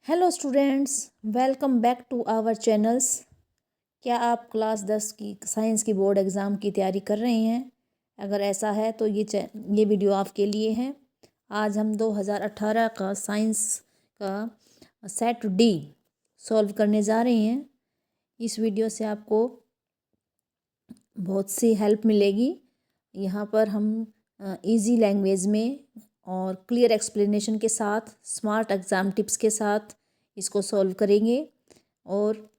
Hello students, welcome back to our channels. क्या आप class 10 की साइंस की बोर्ड एग्ज़ाम की तैयारी कर रहे हैं? अगर ऐसा है तो ये वीडियो आपके लिए है। आज हम 2018 का साइंस का सेट डी सॉल्व करने जा रहे हैं। इस वीडियो से आपको बहुत सी हेल्प मिलेगी। यहाँ पर हम इजी लैंग्वेज में और क्लियर एक्सप्लेनेशन के साथ, स्मार्ट एग्ज़ाम टिप्स के साथ इसको सॉल्व करेंगे। और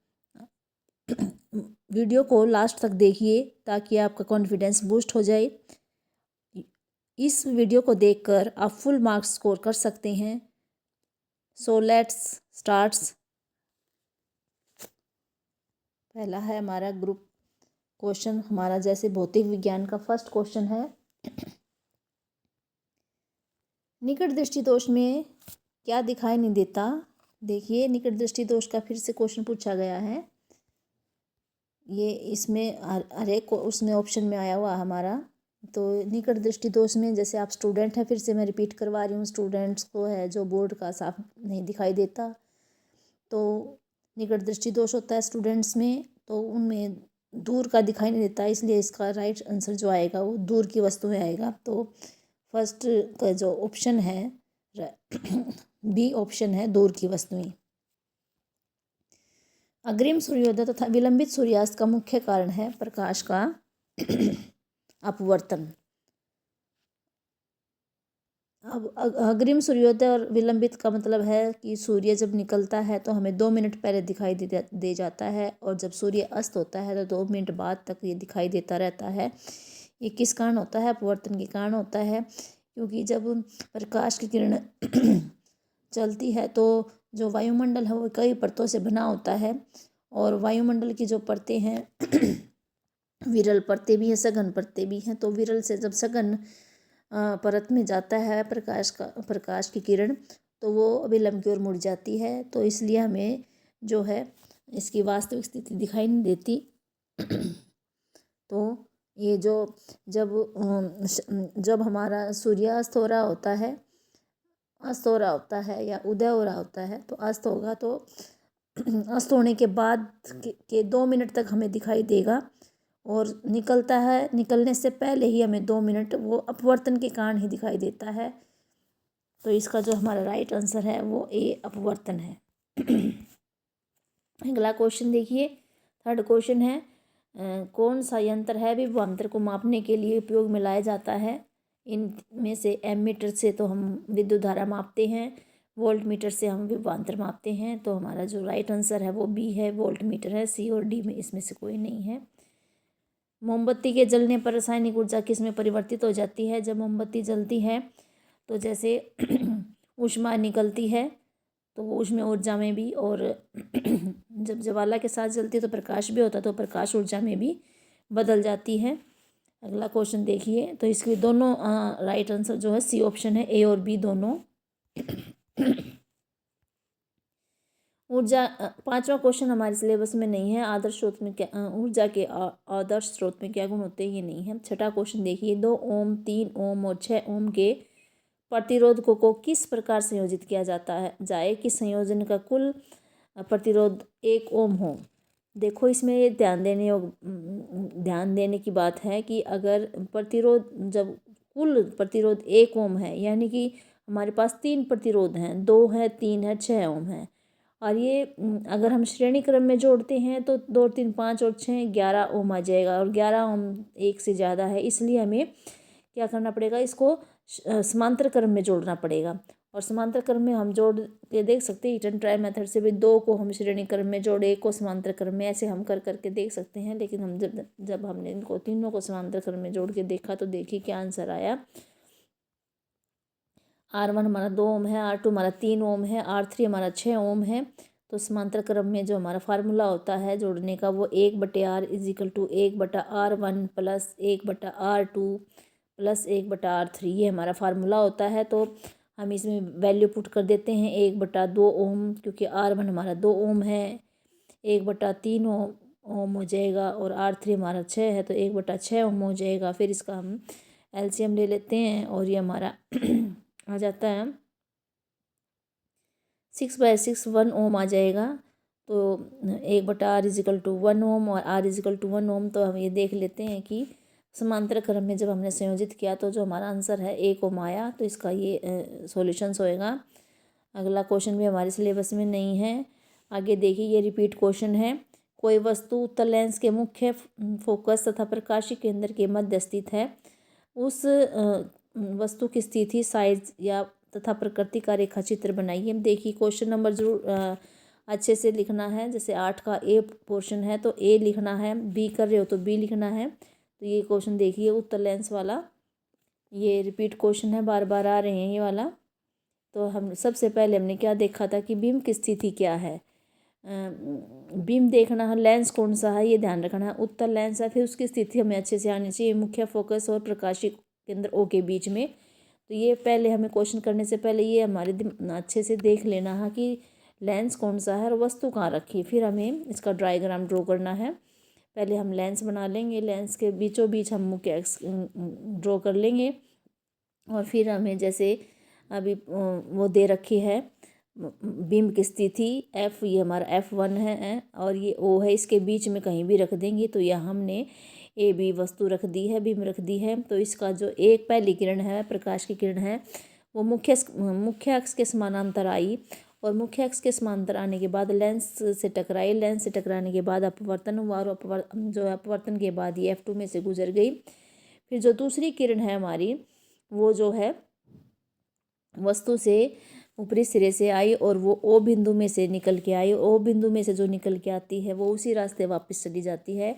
वीडियो को लास्ट तक देखिए ताकि आपका कॉन्फिडेंस बूस्ट हो जाए। इस वीडियो को देखकर आप फुल मार्क्स स्कोर कर सकते हैं। So let's starts. पहला है हमारा ग्रुप क्वेश्चन, हमारा जैसे भौतिक विज्ञान का फर्स्ट क्वेश्चन है। निकट दृष्टि दोष में क्या दिखाई नहीं देता? देखिए, निकट दृष्टि दोष का फिर से क्वेश्चन पूछा गया है। ये इसमें हर एक उसमें ऑप्शन में आया हुआ हमारा। तो निकट दृष्टि दोष में जैसे आप स्टूडेंट हैं, फिर से मैं रिपीट करवा रही हूँ, स्टूडेंट्स को है जो बोर्ड का साफ नहीं दिखाई देता, तो निकट दृष्टि दोष होता है स्टूडेंट्स में, तो उनमें दूर का दिखाई नहीं देता, इसलिए इसका राइट आंसर जो आएगा वो दूर की वस्तु में आएगा। तो फर्स्ट का जो ऑप्शन है बी ऑप्शन है, दूर की वस्तुएं। अग्रिम सूर्योदय तथा विलंबित सूर्यास्त का मुख्य कारण है प्रकाश का अपवर्तन। अब अग्रिम सूर्योदय और विलंबित का मतलब है कि सूर्य जब निकलता है तो हमें 2 मिनट पहले दिखाई दे जाता है, और जब सूर्य अस्त होता है तो 2 मिनट बाद तक ये दिखाई देता रहता है। ये किस कारण होता है? अपवर्तन के कारण होता है, क्योंकि जब प्रकाश की किरण चलती है तो जो वायुमंडल है वो कई परतों से बना होता है, और वायुमंडल की जो परतें हैं विरल परतें भी हैं, सघन परतें भी हैं। तो विरल से जब सघन परत में जाता है प्रकाश की किरण, तो वो विलंब की ओर मुड़ जाती है। तो इसलिए हमें जो है इसकी वास्तविक स्थिति दिखाई नहीं देती। तो ये जब हमारा सूर्यास्त हो रहा होता है, अस्त हो रहा होता है या उदय हो रहा होता है, तो अस्त होगा तो अस्त होने के बाद के 2 मिनट तक हमें दिखाई देगा, और निकलता है, निकलने से पहले ही हमें 2 मिनट वो अपवर्तन के कारण ही दिखाई देता है। तो इसका जो हमारा राइट आंसर है वो ए अपवर्तन है। अगला क्वेश्चन देखिए, थर्ड क्वेश्चन है, कौन सा यंत्र है विभवांतर को मापने के लिए उपयोग में लाया जाता है? इनमें से एमीटर से तो हम विद्युत धारा मापते हैं, वोल्ट मीटर से हम विभवांतर मापते हैं। तो हमारा जो राइट आंसर है वो बी है, वोल्ट मीटर है। सी और डी में इसमें से कोई नहीं है। मोमबत्ती के जलने पर रासायनिक ऊर्जा किस में परिवर्तित हो जाती है? जब मोमबत्ती जलती है तो जैसे ऊष्मा निकलती है, तो वो ऊष्मा ऊर्जा में भी, और जब ज्वाला के साथ जलती है तो प्रकाश भी होता है, तो प्रकाश ऊर्जा में भी बदल जाती है। अगला क्वेश्चन देखिए, तो इसके दोनों राइट आंसर जो है सी ऑप्शन है, ए और बी दोनों। ऊर्जा, पांचवा क्वेश्चन हमारे सिलेबस में नहीं है। आदर्श स्रोत में क्या ऊर्जा के आदर्श स्रोत में क्या गुण होते हैं? ये नहीं है। छठा क्वेश्चन देखिए, 2 ओम, 3 ओम और 6 ओम के प्रतिरोधकों को किस प्रकार संयोजित किया जाए कि संयोजन का कुल प्रतिरोध 1 ओम हो? देखो, इसमें ये ध्यान देने की बात है कि अगर प्रतिरोध, जब कुल प्रतिरोध 1 ओम है, यानी कि हमारे पास 3 प्रतिरोध हैं, 2 है, 3 है, 6 ओम है, और ये अगर हम श्रेणी क्रम में जोड़ते हैं तो 2, 3, 5 और 6 11 ओम आ जाएगा, और 11 ओम एक से ज़्यादा है, इसलिए हमें क्या करना पड़ेगा? इसको समांतर क्रम में जोड़ना पड़ेगा। और समांतर क्रम में हम जोड़ के देख सकते हैं, हीट एंड ट्राई मेथड से भी 2 को हम श्रेणी क्रम में जोड़े, 1 को समांतर क्रम में, ऐसे हम कर करके देख सकते हैं। लेकिन हम जब हमने इनको तीनों को समांतर क्रम में जोड़ के देखा तो देखिए क्या आंसर आया। R1 हमारा 2 ओम है, R2 हमारा 3 ओम है, R3 हमारा 6 ओम है। तो समांतर क्रम में जो हमारा फार्मूला होता है जोड़ने का, वो 1/R is equal to 1/R1 plus 1/R2 plus 1/R3, ये हमारा फार्मूला होता है। तो हम इसमें वैल्यू पुट कर देते हैं 1/2 ओम, क्योंकि R1 हमारा 2 ओम है, 1/3 ओम हो जाएगा, और R3 हमारा 6 है तो 1/6 ओम हो जाएगा। फिर इसका हम LCM ले लेते हैं, और ये हमारा आ जाता है 6/6 1 ओम आ जाएगा। तो 1/r=1 ओम और r=1 ओम। तो हम ये देख लेते हैं कि समांतर क्रम में जब हमने संयोजित किया तो जो हमारा आंसर है 1 ओम आया। तो इसका ये सॉल्यूशंस होएगा। अगला क्वेश्चन भी हमारे सिलेबस में नहीं है। आगे देखिए, ये रिपीट क्वेश्चन है। कोई वस्तु उत्तल लेंस के मुख्य फोकस तथा प्रकाशीय केंद्र के मध्य स्थित है। उस वस्तु की स्थिति, साइज या तथा प्रकृति का रेखा चित्र बनाइए। देखिए, क्वेश्चन नंबर जरूर अच्छे से लिखना है। जैसे 8 का ए पोर्शन है तो ए लिखना है, बी कर रहे हो तो बी लिखना है। तो ये क्वेश्चन देखिए उत्तल लेंस वाला, ये रिपीट क्वेश्चन है, बार बार आ रहे हैं ये वाला। तो हम सबसे पहले हमने क्या देखा था कि बीम की स्थिति क्या है। बीम देखना है, लेंस कौन सा है ये ध्यान रखना है, उत्तल लेंस है। फिर उसकी स्थिति हमें अच्छे से आनी चाहिए, मुख्य फोकस और प्रकाशीय केंद्र ओ के बीच में। तो ये पहले हमें क्वेश्चन करने से पहले ये हमारे अच्छे से देख लेना है कि लेंस कौन सा है और वस्तु कहाँ रखी है। फिर हमें इसका डायग्राम ड्रॉ करना है। पहले हम लेंस बना लेंगे, लेंस के बीचों बीच हम मुख्य एक्स ड्रॉ कर लेंगे। और फिर हमें जैसे अभी वो दे रखी है बीम की स्थिति एफ, ये हमारा F1 है और ये O है, इसके बीच में कहीं भी रख देंगे। तो यह हमने ए बी वस्तु रख दी है, बीम रख दी है। तो इसका जो एक पहली किरण है, प्रकाश की किरण है, वो मुख्य अक्ष के समानांतर आई और मुख्य अक्ष के समानांतर आने के बाद लेंस से टकराई। लेंस से टकराने के बाद अपवर्तन हुआ और जो अपवर्तन के बाद ये F2 में से गुजर गई। फिर जो दूसरी किरण है हमारी, वो जो है वस्तु से ऊपरी सिरे से आई और वो ओ बिंदु में से निकल के आई। ओ बिंदु में से जो निकल के आती है वो उसी रास्ते वापस चली जाती है।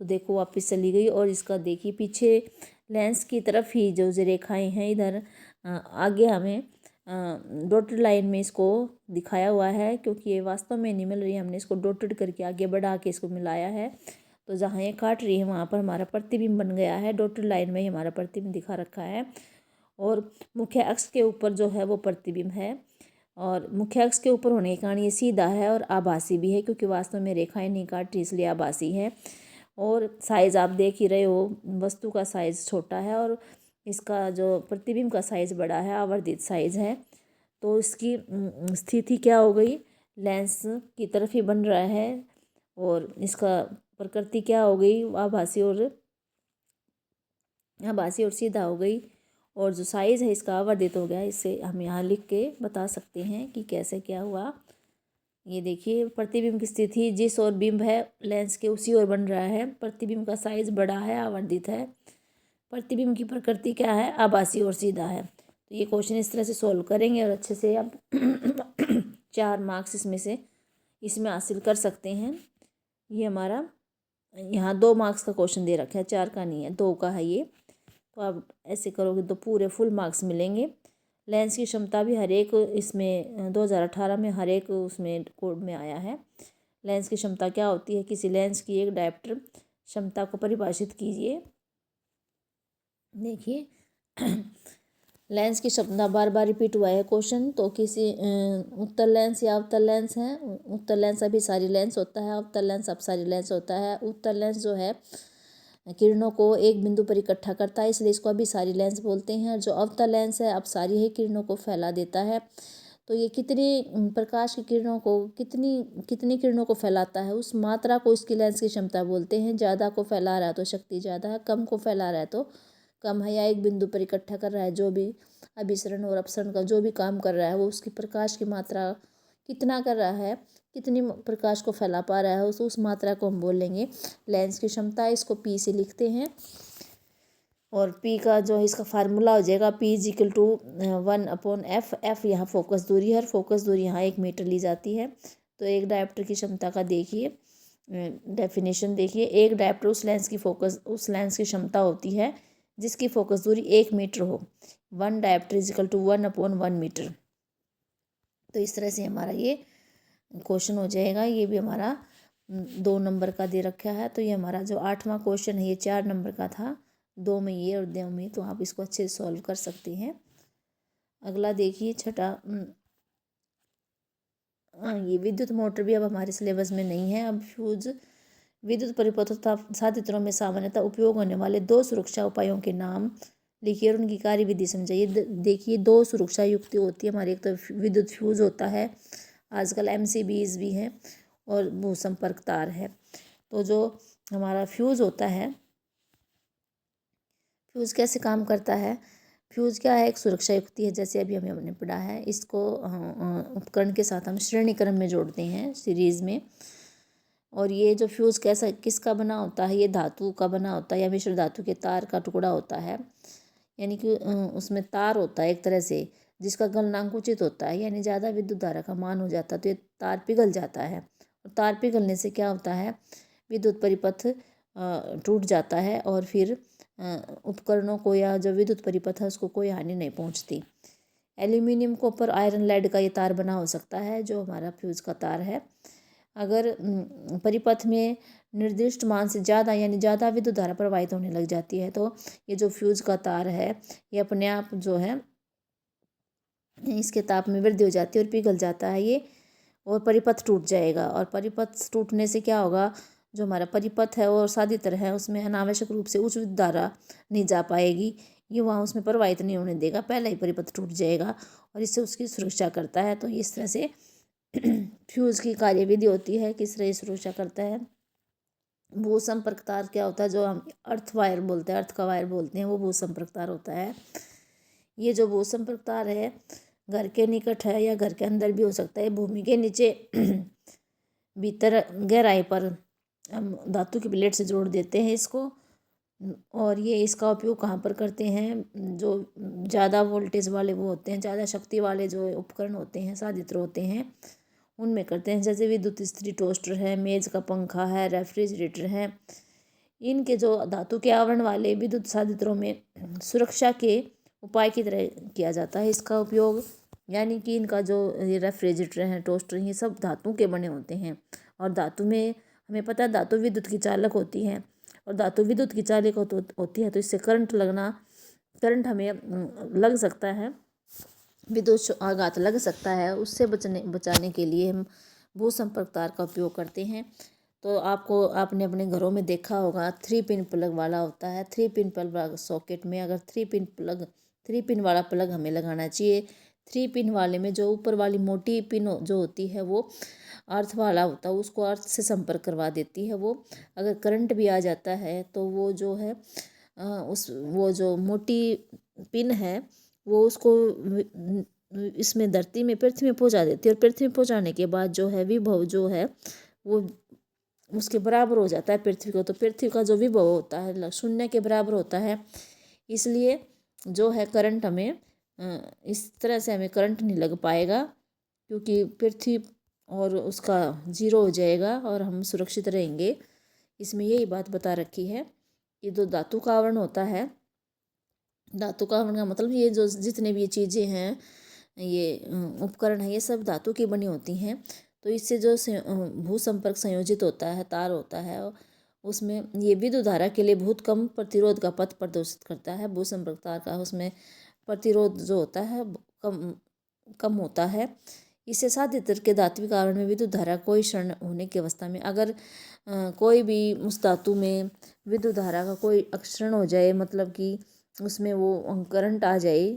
तो देखो वापस चली गई। और इसका देखिए पीछे लेंस की तरफ ही जो रेखाएं हैं, इधर आगे हमें डॉटेड लाइन में इसको दिखाया हुआ है, क्योंकि ये वास्तव में नहीं मिल रही है। हमने इसको डॉटेड करके आगे बढ़ा के इसको मिलाया है। तो जहाँ ये काट रही है वहाँ पर हमारा प्रतिबिंब बन गया है। डॉटेड लाइन में ही हमारा प्रतिबिंब दिखा रखा है और मुख्य अक्ष के ऊपर जो है वो प्रतिबिंब है। और मुख्य अक्ष के ऊपर होने के कारण ये सीधा है और आभासी भी है, क्योंकि वास्तव में रेखाएं नहीं काट रही, इसलिए आभासी है। और साइज़ आप देख ही रहे हो, वस्तु का साइज़ छोटा है और इसका जो प्रतिबिंब का साइज़ बड़ा है, आवर्धित साइज़ है। तो इसकी स्थिति क्या हो गई, लेंस की तरफ ही बन रहा है। और इसका प्रकृति क्या हो गई, आभासी और सीधा हो गई। और जो साइज़ है इसका आवर्धित हो गया। इससे हम यहाँ लिख के बता सकते हैं कि कैसे क्या हुआ। ये देखिए प्रतिबिंब की स्थिति जिस ओर बिंब है लेंस के उसी ओर बन रहा है। प्रतिबिंब का साइज़ बड़ा है, आवर्धित है। प्रतिबिंब की प्रकृति क्या है, आभासी और सीधा है। तो ये क्वेश्चन इस तरह से सॉल्व करेंगे और अच्छे से आप 4 मार्क्स इसमें हासिल कर सकते हैं। ये हमारा यहाँ 2 मार्क्स का क्वेश्चन दे रखा है, 4 का नहीं है, 2 का है ये। तो आप ऐसे करोगे तो पूरे फुल मार्क्स मिलेंगे। लेंस की क्षमता भी हर एक इसमें 2018 में हर एक उसमें कोड में आया है। लेंस की क्षमता क्या होती है, किसी लेंस की एक डायप्टर क्षमता को परिभाषित कीजिए। देखिए लेंस की क्षमता बार बार रिपीट हुआ है क्वेश्चन। तो किसी उत्तल लेंस या अवतल लेंस है। उत्तल लेंस अभिसारी लेंस होता है, अवतल लेंस अपसारी लेंस होता है। उत्तल लेंस जो है किरणों को एक बिंदु पर इकट्ठा करता है, इसलिए इसको अभिसारी लेंस बोलते हैं। जो अवतल लेंस है अपसारी है, किरणों को फैला देता है। तो ये कितनी प्रकाश की किरणों को कितनी किरणों को फैलाता है, उस मात्रा को इसकी लेंस की क्षमता बोलते हैं। ज़्यादा को फैला रहा है तो शक्ति ज़्यादा है, कम को फैला रहा है तो कम है, या एक बिंदु पर इकट्ठा कर रहा है, जो भी अभिसरण और अपसरण का जो भी काम कर रहा है वो उसकी प्रकाश की मात्रा कितना कर रहा है, कितनी प्रकाश को फैला पा रहा है, उस मात्रा को हम बोल लेंगे लेंस की क्षमता। इसको पी से लिखते हैं। और पी का जो है इसका फार्मूला हो जाएगा P=1/f। एफ यहाँ फोकस दूरी है और फोकस दूरी यहाँ 1 मीटर ली जाती है। तो एक डायप्टर की क्षमता का देखिए डेफिनेशन देखिए। एक डायप्टर उस लेंस की क्षमता होती है जिसकी फोकस दूरी 1 मीटर हो। 1 डायप्टर =1/1 मीटर। तो इस तरह से हमारा ये क्वेश्चन हो जाएगा। ये भी हमारा 2 नंबर का दे रखा है। तो ये हमारा जो 8वां क्वेश्चन है ये 4 नंबर का था, 2 में ये और 2 में। तो आप इसको अच्छे से सॉल्व कर सकते हैं। अगला देखिए छठा, ये विद्युत मोटर भी अब हमारे सिलेबस में नहीं है। अब फ्यूज विद्युत परिपथों तथा साधित्रों में सामान्यतः उपयोग होने वाले 2 सुरक्षा उपायों के नाम लिखिए और उनकी कार्यविधि समझाइए। देखिए, दो सुरक्षा युक्ति होती है हमारी, एक तो विद्युत फ्यूज होता है, आजकल एमसीबीज भी हैं, और भूसंपर्क तार है। तो जो हमारा फ्यूज होता है, फ्यूज कैसे काम करता है? फ्यूज क्या है? एक सुरक्षा युक्ति है, जैसे अभी हमने पढ़ा है। इसको उपकरण के साथ हम श्रेणी क्रम में जोड़ते हैं, सीरीज में। और ये जो फ्यूज कैसा किसका बना होता है? ये धातु का बना होता है या मिश्र धातु के तार का टुकड़ा होता है। यानी कि उसमें तार होता है एक तरह से, जिसका गलनांक उचित होता है, यानी ज़्यादा विद्युत धारा का मान हो जाता है तो ये तार पिघल जाता है। और तार पिघलने से क्या होता है? विद्युत परिपथ टूट जाता है, और फिर उपकरणों को या जो विद्युत परिपथ है उसको कोई हानि नहीं पहुंचती। एल्यूमिनियम, कॉपर, आयरन, लेड का ये तार बना हो सकता है, जो हमारा फ्यूज का तार है। अगर परिपथ में निर्दिष्ट मान से ज़्यादा यानी ज़्यादा विद्युत धारा प्रवाहित होने लग जाती है, तो ये जो फ्यूज का तार है ये अपने आप जो है इसके ताप में वृद्धि हो जाती है और पिघल जाता है ये, और परिपथ टूट जाएगा। और परिपथ टूटने से क्या होगा? जो हमारा परिपथ है और साधित्र है उसमें अनावश्यक रूप से उच्च विद्युत धारा नहीं जा पाएगी, ये वहाँ उसमें प्रवाहित नहीं होने देगा, पहले ही परिपथ टूट जाएगा, और इससे उसकी सुरक्षा करता है। तो इस तरह से फ्यूज की कार्यविधि होती है, किस तरह सुरक्षा करता है। भूसंपर्क तार क्या होता है? जो हम अर्थ वायर बोलते हैं, अर्थ का वायर बोलते हैं, वो भूसंपर्क तार होता है। ये जो भूसंपर्क तार है घर के निकट है या घर के अंदर भी हो सकता है, भूमि के नीचे भीतर गहराई पर हम धातु की प्लेट से जोड़ देते हैं इसको। और ये इसका उपयोग कहाँ पर करते हैं? जो ज़्यादा वोल्टेज वाले वो होते हैं, ज़्यादा शक्ति वाले जो उपकरण होते हैं, साधित्र होते हैं, उनमें करते हैं। जैसे विद्युत इस्त्री, टोस्टर है, मेज़ का पंखा है, रेफ्रिजरेटर है। इनके जो धातु के आवरण वाले विद्युत साधित्रों में सुरक्षा के उपाय की तरह किया जाता है इसका उपयोग। यानी कि इनका जो ये रेफ्रिजरेटर हैं, टोस्टर, ये सब धातु के बने होते हैं। और धातु में हमें पता है धातु विद्युत की चालक होती हैं, और धातु विद्युत की चालक होती है, तो इससे करंट हमें लग सकता है, विद्युत आघात लग सकता है। उससे बचाने के लिए हम भूसंपर्क तार का उपयोग करते हैं। तो आपने अपने घरों में देखा होगा 3 पिन प्लग वाला होता है। 3 पिन प्लग सॉकेट में अगर 3 पिन वाला प्लग हमें लगाना चाहिए। 3 पिन वाले में जो ऊपर वाली मोटी पिन जो होती है वो अर्थ वाला होता है, उसको अर्थ से संपर्क करवा देती है। वो अगर करंट भी आ जाता है तो वो जो है वो जो मोटी पिन है वो उसको इसमें धरती में, पृथ्वी में पहुंचा देती है, और पृथ्वी में पहुंचाने के बाद जो है विभव जो है वो उसके बराबर हो जाता है पृथ्वी को। तो पृथ्वी का जो विभव होता है शून्य के बराबर होता है। इसलिए जो है करंट हमें इस तरह से हमें करंट नहीं लग पाएगा, क्योंकि पृथ्वी और उसका जीरो हो जाएगा और हम सुरक्षित रहेंगे। इसमें यही बात बता रखी है कि जो धातु का आवरण होता है, धातु का आवरण का मतलब ये जो जितने भी ये चीज़ें हैं, ये उपकरण है, ये सब धातु की बनी होती हैं। तो इससे जो भूसंपर्क संयोजित होता है, तार होता है, उसमें ये विद्युत धारा के लिए बहुत कम प्रतिरोध का पथ प्रदर्शित करता है। भूसंपर्क तार का उसमें प्रतिरोध जो होता है कम होता है। इससे साधित्र के धात्विक आवरण में विद्युत धारा कोई क्षरण होने की अवस्था में अगर कोई भी उस धातु में विद्युत धारा का कोई क्षरण हो जाए, मतलब कि उसमें वो करंट आ जाए,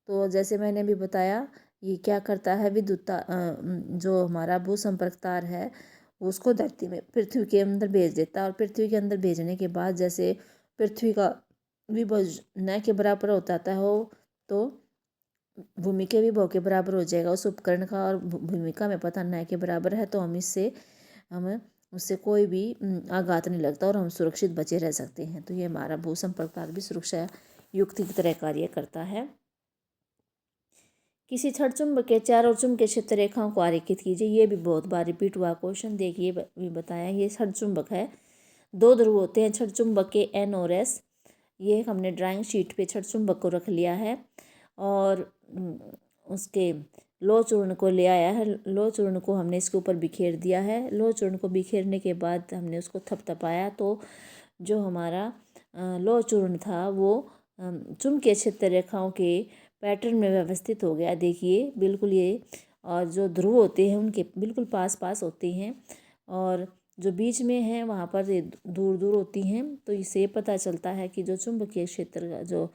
तो जैसे मैंने भी बताया ये क्या करता है, जो हमारा भूसंपर्क तार है उसको धरती में, पृथ्वी के अंदर भेज देता है। और पृथ्वी के अंदर भेजने के बाद जैसे पृथ्वी का विभव न के बराबर हो जाता है तो भूमि के विभव के बराबर हो जाएगा उस उपकरण का, और भूमि का हमें पता न के बराबर है, तो हम उससे कोई भी आघात नहीं लगता और हम सुरक्षित बचे रह सकते हैं। तो ये हमारा भूसंपर्क तार भी सुरक्षा युक्ति की तरह कार्य करता है। किसी छड़ चुंबक के चारों चुंबकीय क्षेत्र रेखाओं को आरेखित कीजिए। ये भी बहुत बार रिपीट हुआ क्वेश्चन, देखिए भी बताया। ये छड़ चुंबक है, 2 ध्रुव होते हैं छड़ चुंबक के, N और S। ये हमने ड्राइंग शीट पे छड़ चुंबक को रख लिया है और उसके लोह चूर्ण को ले आया है। लोह चूर्ण को हमने इसके ऊपर बिखेर दिया है। लोह चूर्ण को बिखेरने के बाद हमने उसको थपथपाया, तो जो हमारा लोह चूर्ण था वो चुंबकीय क्षेत्र रेखाओं के पैटर्न में व्यवस्थित हो गया। देखिए बिल्कुल ये, और जो ध्रुव होते हैं उनके बिल्कुल पास पास होते हैं, और जो बीच में है वहाँ पर ये दूर दूर होती हैं। तो इससे पता चलता है कि जो चुंबकीय क्षेत्र का जो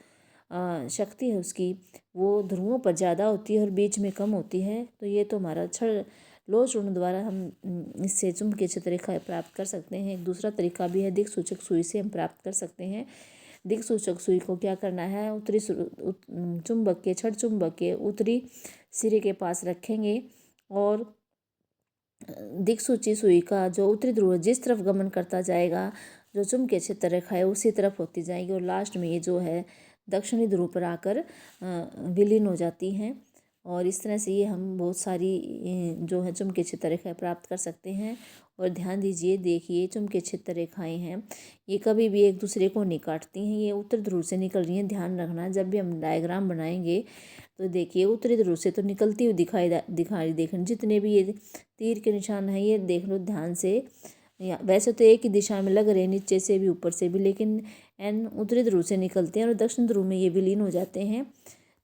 शक्ति है उसकी वो ध्रुवों पर ज़्यादा होती है और बीच में कम होती है। तो ये तो हमारा क्षण लोह चूर्ण द्वारा हम इससे चुंबकीय क्षेत्र रेखाएं प्राप्त कर सकते हैं। एक दूसरा तरीका भी है, दिक्सूचक सुई से हम प्राप्त कर सकते हैं। दिक्सूचक सुई को क्या करना है, उत्तरी चुंबक के क्षण चुंबक के उत्तरी सिरे के पास रखेंगे और दिक्सूची सुई का जो उत्तरी ध्रुव जिस तरफ गमन करता जाएगा, जो चुंबकीय क्षेत्र रेखा है उसी तरफ होती जाएगी और लास्ट में ये जो है दक्षिणी ध्रुव पर आकर विलीन हो जाती हैं। और इस तरह से ये हम बहुत सारी जो है चुंबकीय क्षेत्र रेखाएं प्राप्त कर सकते हैं। और ध्यान दीजिए, देखिए चुंबकीय क्षेत्र रेखाएं हैं, ये कभी भी एक दूसरे को नहीं काटती हैं, ये उत्तर ध्रुव से निकल रही हैं। ध्यान रखना, जब भी हम डायग्राम बनाएंगे तो देखिए उत्तरी ध्रुव से तो निकलती हुई दिखाई देखना। जितने भी ये तीर के निशान है ये देख लो ध्यान से, वैसे तो एक ही दिशा में लग रहे हैं, नीचे से भी ऊपर से भी, लेकिन एन उत्तरी ध्रुव से निकलते हैं और दक्षिण ध्रुव में ये विलीन हो जाते हैं।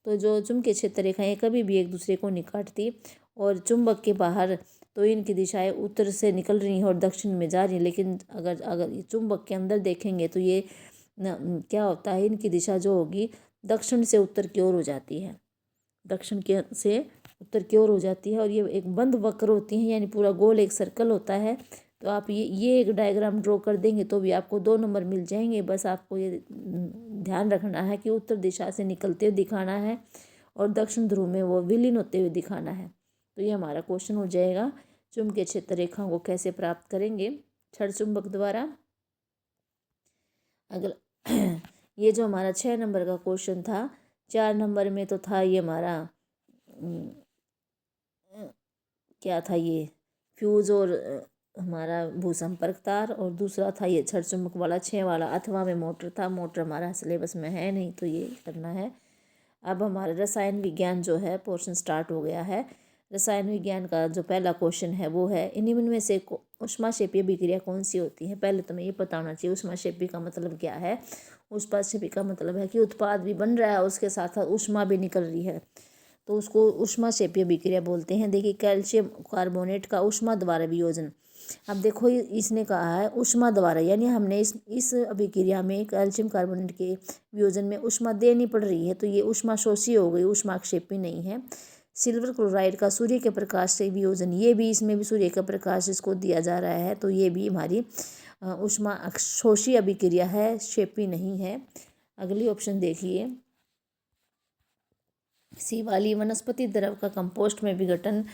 तो जो चुंबकीय क्षेत्र रेखाएं कभी भी एक दूसरे को नहीं काटती और चुंबक के बाहर तो इनकी दिशाएं उत्तर से निकल रही हैं और दक्षिण में जा रही हैं। लेकिन अगर चुंबक के अंदर देखेंगे तो ये क्या होता है, इनकी दिशा जो होगी दक्षिण से उत्तर की ओर हो जाती है, दक्षिण के से उत्तर की ओर हो जाती है। और ये एक बंद वक्र होती हैं, यानी पूरा गोल एक सर्कल होता है। तो आप ये एक डायग्राम ड्रॉ कर देंगे तो भी आपको 2 नंबर मिल जाएंगे। बस आपको ये ध्यान रखना है कि उत्तर दिशा से निकलते हुए दिखाना है और दक्षिण ध्रुव में वो विलीन होते हुए दिखाना है। तो ये हमारा क्वेश्चन हो जाएगा, चुंबकीय क्षेत्र रेखाओं को कैसे प्राप्त करेंगे क्षण चुंबक द्वारा। अगला ये जो हमारा 6 नंबर का क्वेश्चन था, 4 नंबर में तो था ये हमारा क्या था, ये फ्यूज और हमारा भूसंपर्क तार, और दूसरा था ये क्षण चुंबक वाला 6 वाला, अथवा में मोटर था। मोटर हमारा सिलेबस में है नहीं तो ये करना है। अब हमारा रसायन विज्ञान जो है पोर्शन स्टार्ट हो गया है। रसायन विज्ञान का जो पहला क्वेश्चन है वो है, निम्न में से ऊष्माक्षेपी अभिक्रिया कौन सी होती है। पहले तो मैं ये पता होना चाहिए ऊष्माक्षेपी का मतलब क्या है। ऊष्माक्षेपी का मतलब है कि उत्पाद भी बन रहा है, उसके साथ साथ ऊष्मा भी निकल रही है, तो उसको ऊष्माक्षेपी अभिक्रिया बोलते हैं। देखिए कैल्शियम कार्बोनेट का ऊष्मा द्वारा वियोजन। अब देखो इसने कहा है ऊष्मा द्वारा, यानी हमने इस अभिक्रिया में कैल्शियम कार्बोनेट के वियोजन में ऊष्मा देनी पड़ रही है, तो ये ऊष्माशोषी हो गई, ऊष्माक्षेपी नहीं है। सिल्वर क्लोराइड का सूर्य के प्रकाश से वियोजन, ये भी इसमें भी सूर्य का प्रकाश इसको दिया जा रहा है, तो ये भी हमारी ऊष्माशोषी अभिक्रिया है, क्षेपी नहीं है। अगली ऑप्शन देखिए, सी वाली, वनस्पति द्रव्य का कंपोस्ट में विघटन।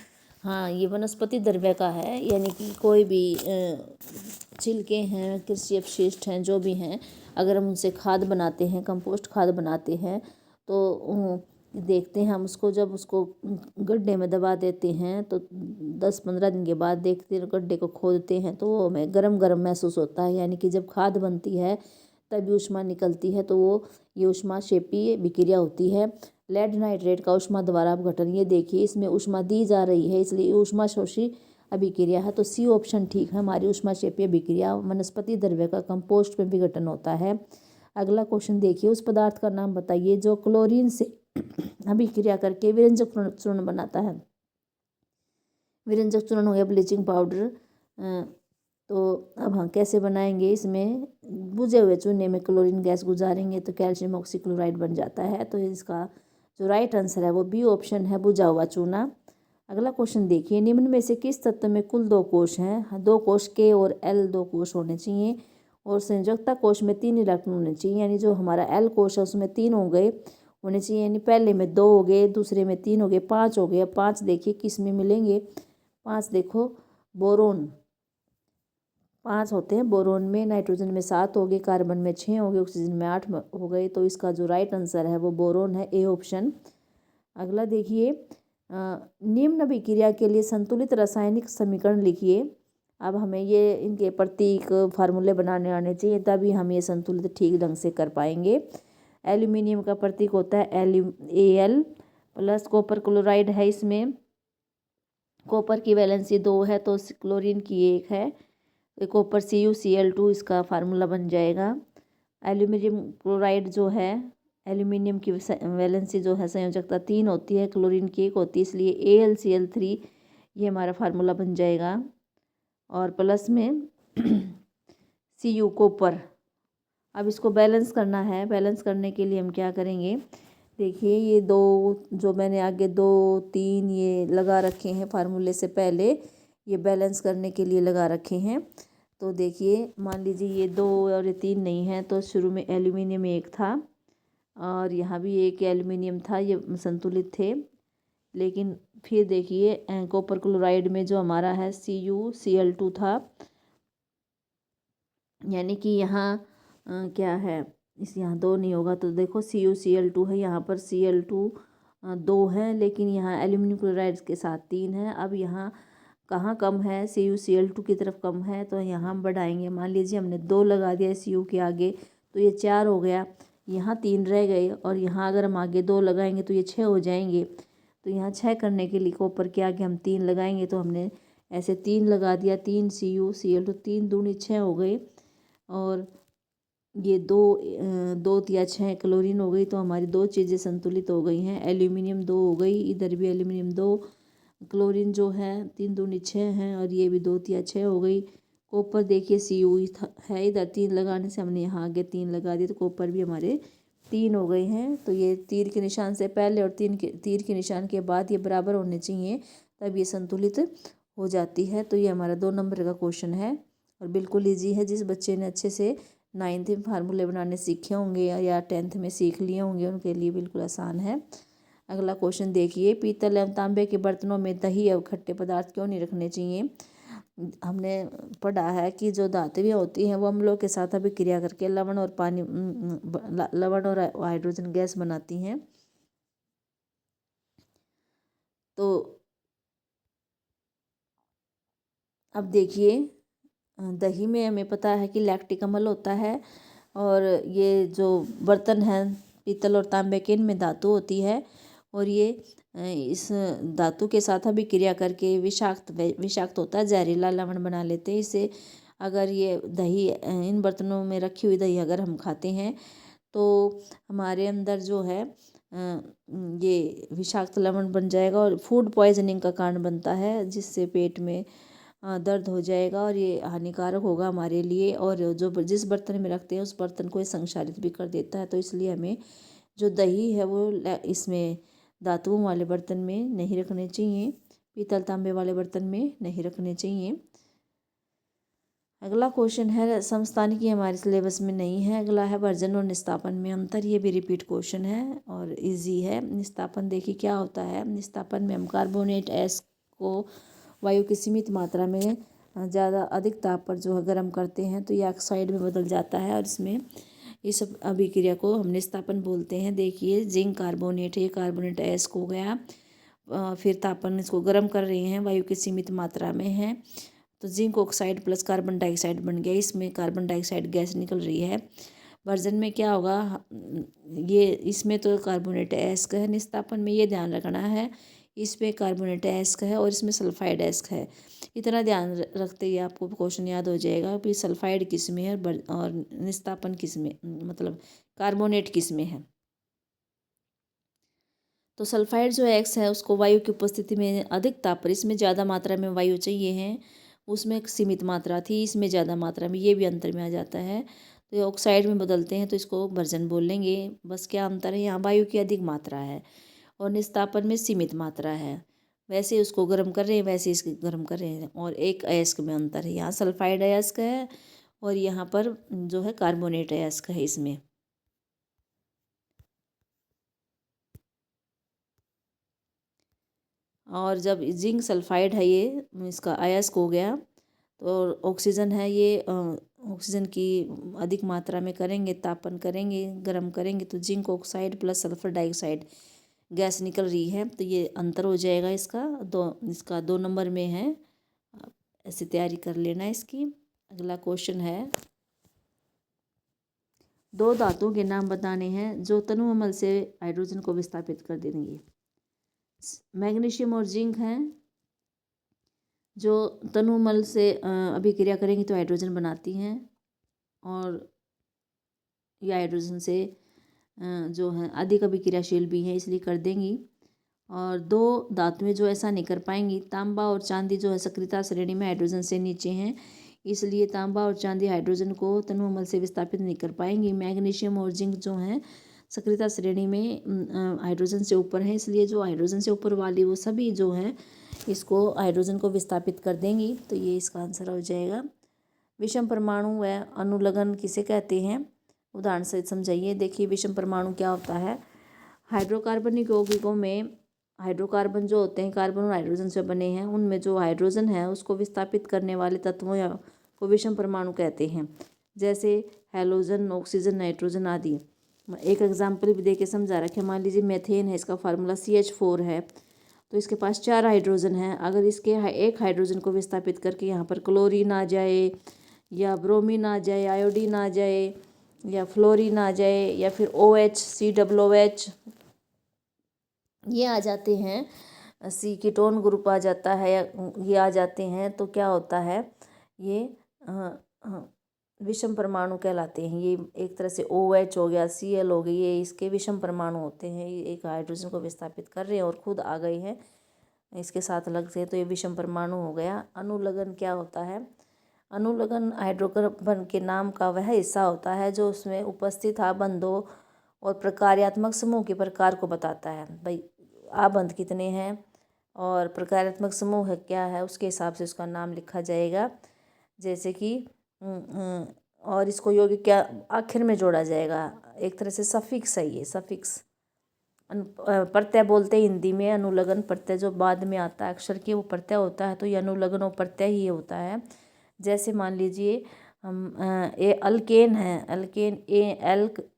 हाँ, ये वनस्पति द्रव्य का है, यानी कि कोई भी छिलके हैं, कृषि अपशिष्ट हैं, जो भी हैं, अगर हम उनसे खाद बनाते हैं, कंपोस्ट खाद बनाते हैं, तो देखते हैं हम उसको, जब उसको गड्ढे में दबा देते हैं तो 10-15 दिन के बाद देखते हैं, गड्ढे को खोदते हैं तो वो हमें गरम गरम महसूस होता है, यानी कि जब खाद बनती है तभी ऊष्मा निकलती है, तो वो ये ऊष्माक्षेपी विक्रिया होती है। लेड नाइट्रेट का ऊष्मा द्वारा अपघटन, ये देखिए इसमें ऊष्मा दी जा रही है, इसलिए ऊष्माशोषी अभिक्रिया है। तो सी ऑप्शन ठीक है, हमारी ऊष्माक्षेपी अभिक्रिया वनस्पति द्रव्य का कंपोस्ट में विघटन होता है। अगला क्वेश्चन देखिए, उस पदार्थ का नाम बताइए जो क्लोरीन से अभिक्रिया करके विरंजक चूर्ण बनाता है। विरंजक चूर्ण हो गया ब्लीचिंग पाउडर। तो अब हम कैसे बनाएंगे, इसमें बुझे हुए चूने में क्लोरीन गैस गुजारेंगे तो कैल्शियम ऑक्सीक्लोराइड बन जाता है। तो इसका जो राइट आंसर है वो बी ऑप्शन है, बुझा हुआ चूना। अगला क्वेश्चन देखिए, निम्न में से किस तत्व में कुल 2 कोष हैं। 2 कोष के और एल 2 कोष होने चाहिए, और संयोजकता कोष में 3 इलेक्ट्रॉन होने चाहिए, यानी जो हमारा एल कोष है उसमें 3 होने चाहिए, यानी पहले में 2 हो गए, दूसरे में 3 हो गए, 5 हो गए। 5 देखिए किस में मिलेंगे, 5 देखो बोरोन, 5 होते हैं बोरोन में। नाइट्रोजन में 7 हो गए, कार्बन में 6 हो गए, ऑक्सीजन में 8 हो गए। तो इसका जो राइट आंसर है वो बोरोन है, ए ऑप्शन। अगला देखिए, निम्न अभिक्रिया के लिए संतुलित रासायनिक समीकरण लिखिए। अब हमें ये इनके प्रतीक फार्मूले बनाने आने चाहिए, तभी हम ये संतुलित ठीक ढंग से कर पाएंगे। एल्यूमिनियम का प्रतीक होता है Al प्लस, कॉपर क्लोराइड है, इसमें कॉपर की वैलेंसी 2 है तो क्लोरीन की 1 है, कॉपर CuCl2 इसका फार्मूला बन जाएगा। एल्यूमिनियम क्लोराइड जो है, एल्यूमिनियम की वैलेंसी जो है संयोजकता 3 होती है, क्लोरीन की 1 होती है, इसलिए AlCl3 ये हमारा फार्मूला बन जाएगा। और प्लस में Cu कॉपर। अब इसको बैलेंस करना है। बैलेंस करने के लिए हम क्या करेंगे, देखिए ये दो जो मैंने आगे 2 3 ये लगा रखे हैं फार्मूले से पहले, ये बैलेंस करने के लिए लगा रखे हैं। तो देखिए मान लीजिए ये 2 और ये 3 नहीं है, तो शुरू में एल्यूमिनियम 1 था और यहाँ भी एक एल्यूमिनियम था, ये संतुलित थे। लेकिन फिर देखिए कॉपर क्लोराइड में जो हमारा है CuCl2 था, यानी कि यहाँ क्या है, इस यहाँ 2 नहीं होगा, तो देखो CuCl2 है, यहाँ पर Cl2 2 है, लेकिन यहाँ एल्यूमिनियम क्लोराइड के साथ 3 है। अब यहाँ कहाँ कम है, CuCl2 की तरफ कम है, तो यहाँ हम बढ़ाएंगे। मान लीजिए हमने 2 लगा दिया Cu के आगे, तो ये 4 हो गया, यहाँ 3 रह गए, और यहाँ अगर हम आगे 2 लगाएंगे तो ये 6 हो जाएंगे। तो यहाँ 6 करने के लिए कॉपर के आगे हम 3 लगाएंगे, तो हमने ऐसे 3 लगा दिया, 3 CuCl2, 3 दूनी 6 हो गए, और ये 2 या 6 क्लोरीन हो गई। तो हमारी 2 चीज़ें संतुलित हो गई हैं। एल्यूमिनियम 2 हो गई, इधर भी एल्यूमिनियम 2, क्लोरीन जो है 3 दूनी 6 हैं, और ये भी 2 या 6 हो गई। कॉपर देखिए Cu है इधर, 3 लगाने से हमने यहाँ आगे 3 लगा दिए, तो कॉपर भी हमारे 3 हो गए हैं। तो ये तीर के निशान से पहले और तीर के निशान के बाद ये बराबर होने चाहिए, तब ये संतुलित हो जाती है। तो ये हमारा 2 नंबर का क्वेश्चन है, और बिल्कुल ईजी है। जिस बच्चे ने अच्छे से 9th में फार्मूले बनाने सीखे होंगे या 10th में सीख लिए होंगे, उनके लिए बिल्कुल आसान है। अगला क्वेश्चन देखिए, पीतल एवं तांबे के बर्तनों में दही एवं खट्टे पदार्थ क्यों नहीं रखने चाहिए। हमने पढ़ा है कि जो धातुएं होती हैं वो अम्लों के साथ अभिक्रिया करके लवण और पानी लवण और हाइड्रोजन गैस बनाती हैं। तो अब देखिए दही में हमें पता है कि लैक्टिक अम्ल होता है, और ये जो बर्तन हैं पीतल और तांबे के, इनमें धातु होती है, और ये इस धातु के साथ अभिक्रिया करके विषाक्त होता है, जहरीला लवण बना लेते हैं इसे। अगर ये दही इन बर्तनों में रखी हुई दही अगर हम खाते हैं, तो हमारे अंदर जो है ये विषाक्त लवण बन जाएगा, और फूड पॉइजनिंग का कारण बनता है, जिससे पेट में दर्द हो जाएगा, और ये हानिकारक होगा हमारे लिए। और जो जिस बर्तन में रखते हैं उस बर्तन को ये संक्षारित भी कर देता है। तो इसलिए हमें जो दही है वो इसमें धातुओं वाले बर्तन में नहीं रखने चाहिए, पीतल तांबे वाले बर्तन में नहीं रखने चाहिए। अगला क्वेश्चन है समस्थानिकी, हमारे सिलेबस में नहीं है। अगला है वर्जन और निस्तापन में अंतर, ये भी रिपीट क्वेश्चन है और इजी है। निस्तापन देखिए क्या होता है। निस्तापन में हम कार्बोनेट एस को वायु की सीमित मात्रा में ज़्यादा अधिक ताप पर जो है गर्म करते हैं, तो ये ऑक्साइड में बदल जाता है, और इसमें इस अभिक्रिया को हम निस्तापन बोलते हैं। देखिए जिंक कार्बोनेट, ये कार्बोनेट एस हो गया, फिर तापन इसको गर्म कर रहे हैं, वायु की सीमित मात्रा में है, तो zinc oxide plus carbon dioxide बन गया, इसमें कार्बन डाइऑक्साइड गैस निकल रही है। वर्जन में क्या होगा, ये इसमें तो कार्बोनेट एस्क है, निस्तापन में ये ध्यान रखना है, इसमें कार्बोनेट एस्क है और इसमें सल्फाइड एस्क है। इतना ध्यान रखते ही आपको क्वेश्चन याद हो जाएगा कि सल्फाइड किस में है और निस्तापन किस में, मतलब कार्बोनेट किस में है। तो सल्फाइड जो एक्स है उसको वायु की उपस्थिति में अधिक ताप पर, इसमें ज़्यादा मात्रा में वायु चाहिए है, उसमें एक सीमित मात्रा थी, इसमें ज़्यादा मात्रा में, ये भी अंतर में आ जाता है। तो ये ऑक्साइड में बदलते हैं तो इसको वर्जन बोल लेंगे। बस क्या अंतर है, यहाँ वायु की अधिक मात्रा है और निस्तापन में सीमित मात्रा है। वैसे उसको गर्म कर रहे हैं, वैसे इसको गर्म कर रहे हैं, और एक अयस्क में अंतर है, यहाँ सल्फाइड अयस्क है और यहाँ पर जो है कार्बोनेट अयस्क है इसमें। और जब जिंक सल्फाइड है ये इसका अयस्क हो गया, तो ऑक्सीजन है ये, ऑक्सीजन की अधिक मात्रा में करेंगे, तापन करेंगे, गर्म करेंगे, तो zinc oxide plus sulphur dioxide gas निकल रही है, तो ये अंतर हो जाएगा इसका 2 नंबर में है। ऐसे तैयारी कर लेना इसकी। अगला क्वेश्चन है, 2 धातुओं के नाम बताने हैं जो तनु अम्ल से हाइड्रोजन को विस्थापित कर देंगे। मैग्नीशियम और जिंक हैं जो तनुमल से अभिक्रिया करेंगी तो हाइड्रोजन बनाती हैं, और यह हाइड्रोजन से जो है अधिक अभिक्रियाशील भी हैं, इसलिए कर देंगी। और 2 धातुएं जो ऐसा नहीं कर पाएंगी, तांबा और चांदी जो है सक्रियता श्रेणी में हाइड्रोजन से नीचे हैं, इसलिए तांबा और चांदी हाइड्रोजन को तनु अम्ल से विस्थापित नहीं कर पाएंगी। मैग्नीशियम और जिंक जो हैं सक्रियता श्रेणी में हाइड्रोजन से ऊपर है, इसलिए जो हाइड्रोजन से ऊपर वाली वो सभी जो हैं इसको हाइड्रोजन को विस्थापित कर देंगी। तो ये इसका आंसर हो जाएगा। विषम परमाणु व अनुलग्न किसे कहते हैं, उदाहरण से समझाइए। देखिए विषम परमाणु क्या होता है। हाइड्रोकार्बनिक यौगिकों में हाइड्रोकार्बन जो होते हैं कार्बन और हाइड्रोजन से बने हैं, उनमें जो हाइड्रोजन है उसको विस्थापित करने वाले तत्वों या को विषम परमाणु कहते हैं, जैसे हैलोजन, ऑक्सीजन, नाइट्रोजन आदि। एक एग्जाम्पल भी दे के समझा रखे। मान लीजिए मेथेन है, इसका फार्मूला CH4 है, तो इसके पास 4 हाइड्रोजन हैं। अगर इसके एक हाइड्रोजन को विस्थापित करके यहाँ पर क्लोरीन आ जाए या ब्रोमीन आ जाए, आयोडीन आ जाए या फ्लोरीन आ जाए या फिर OH, COOH ये आ जाते हैं, सी कीटोन ग्रुप आ जाता है, ये आ जाते हैं, तो क्या होता है ये विषम परमाणु कहलाते हैं। ये एक तरह से OH हो गया, Cl हो गई, ये इसके विषम परमाणु होते हैं। ये एक हाइड्रोजन को विस्थापित कर रहे हैं और खुद आ गए हैं इसके साथ लग से, तो ये विषम परमाणु हो गया। अनुलग्न क्या होता है। अनुलग्न हाइड्रोकार्बन के नाम का वह हिस्सा होता है जो उसमें उपस्थित आबंधों और प्रकार्यात्मक समूह के प्रकार को बताता है। भाई आबंध कितने हैं और प्रकार्यात्मक समूह है क्या है, उसके हिसाब से उसका नाम लिखा जाएगा। जैसे कि और इसको यौगिक क्या आखिर में जोड़ा जाएगा, एक तरह से सफिक्स है ये, सफिक्स। प्रत्यय बोलते हैं हिंदी में। अनुलग्न प्रत्यय जो बाद में आता है अक्षर के, वो प्रत्यय होता है, तो ये अनुलग्न और प्रत्यय ही होता है। जैसे मान लीजिए हम ये अल्केन है, अल्केन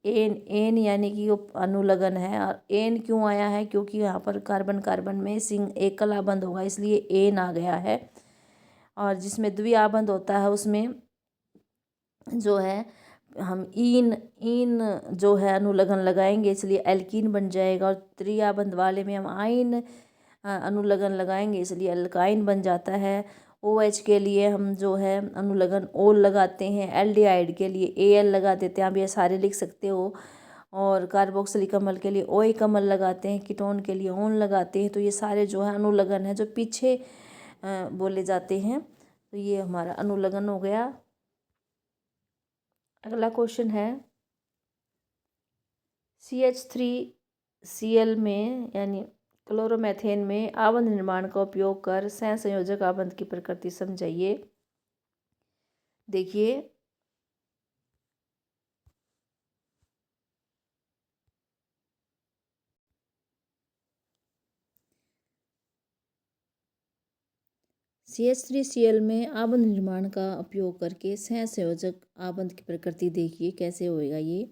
एन यानी कि वो अनुलग्न है। और एन क्यों आया है, क्योंकि यहाँ पर कार्बन कार्बन में सिंग एकल आबंध होगा, इसलिए एन आ गया है। और जिसमें द्विआबंध होता है उसमें जो है हम इन जो है अनुलग्न लगाएंगे, इसलिए एल्कीन बन जाएगा। और त्रिआबंध वाले में हम आइन अनुलग्न लगाएंगे, इसलिए अल्काइन बन जाता है। OH के लिए हम जो है अनुलग्न ओल लगाते हैं, एल्डिहाइड के लिए AL लगा देते हैं, आप ये सारे लिख सकते हो। और कार्बोक्सिलिक अम्ल के लिए OIक अम्ल लगाते हैं, कीटोन के लिए ओन लगाते हैं। तो ये सारे जो है अनुलग्न है जो पीछे बोले जाते हैं। तो ये हमारा अनुलग्न हो गया। अगला क्वेश्चन है CH3Cl में यानी क्लोरोमेथेन में आबंध निर्माण का उपयोग कर सहसंयोजक आबंध की प्रकृति समझाइए। देखिए CH3Cl में आबंध निर्माण का उपयोग करके सहसंयोजक आबंध की प्रकृति देखिए कैसे होएगा। ये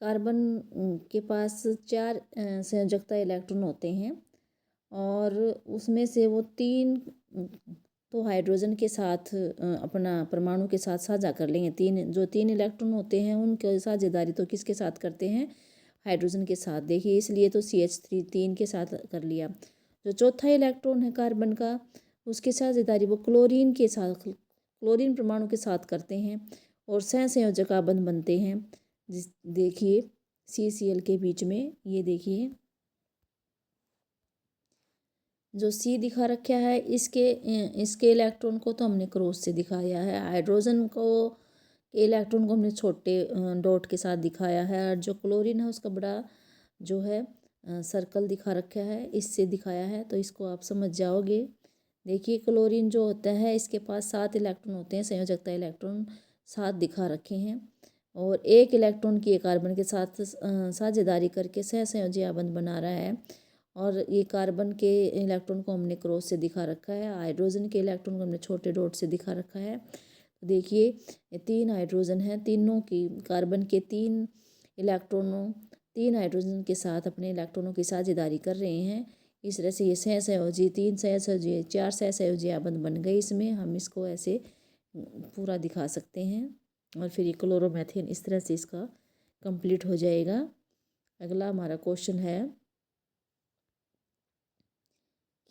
कार्बन के पास 4 संयोजकता इलेक्ट्रॉन होते हैं और उसमें से वो 3 तो हाइड्रोजन के साथ अपना परमाणु के साथ साझा कर लेंगे। 3 इलेक्ट्रॉन होते हैं उनके साझेदारी तो किसके साथ करते हैं, हाइड्रोजन के साथ। देखिए इसलिए तो CH3 3 के साथ कर लिया। जो चौथा इलेक्ट्रॉन है कार्बन का, उसके साझेदारी वो क्लोरीन के साथ, क्लोरीन परमाणु के साथ करते हैं और सहसंयोजक आबंध बनते हैं। देखिए CCl के बीच में ये देखिए जो C दिखा रखा है, इसके इलेक्ट्रॉन को तो हमने क्रॉस से दिखाया है, हाइड्रोजन को इलेक्ट्रॉन को हमने छोटे डॉट के साथ दिखाया है, और जो क्लोरीन है उसका बड़ा जो है सर्कल दिखा रखा है, इससे दिखाया है। तो इसको आप समझ जाओगे। देखिए क्लोरीन जो होता है इसके पास 7 इलेक्ट्रॉन होते हैं, संयोजकता इलेक्ट्रॉन 7 दिखा रखे हैं और 1 इलेक्ट्रॉन की कार्बन के साथ साझेदारी करके सहसंयोजी आबंध बना रहा है। और ये कार्बन के इलेक्ट्रॉन को हमने क्रॉस से दिखा रखा है, हाइड्रोजन के इलेक्ट्रॉन को हमने छोटे डॉट से दिखा रखा है। देखिए 3 हाइड्रोजन हैं, तीनों की कार्बन के 3 इलेक्ट्रॉनों 3 हाइड्रोजन के साथ अपने इलेक्ट्रॉनों की साझेदारी कर रहे हैं। इस तरह से ये सहसंयोजी 3 सहसंयोजी 4 सहसंयोजी आबंध बन गए। इसमें हम इसको ऐसे पूरा दिखा सकते हैं और फिर ये क्लोरोमेथेन इस तरह से इसका कंप्लीट हो जाएगा। अगला हमारा क्वेश्चन है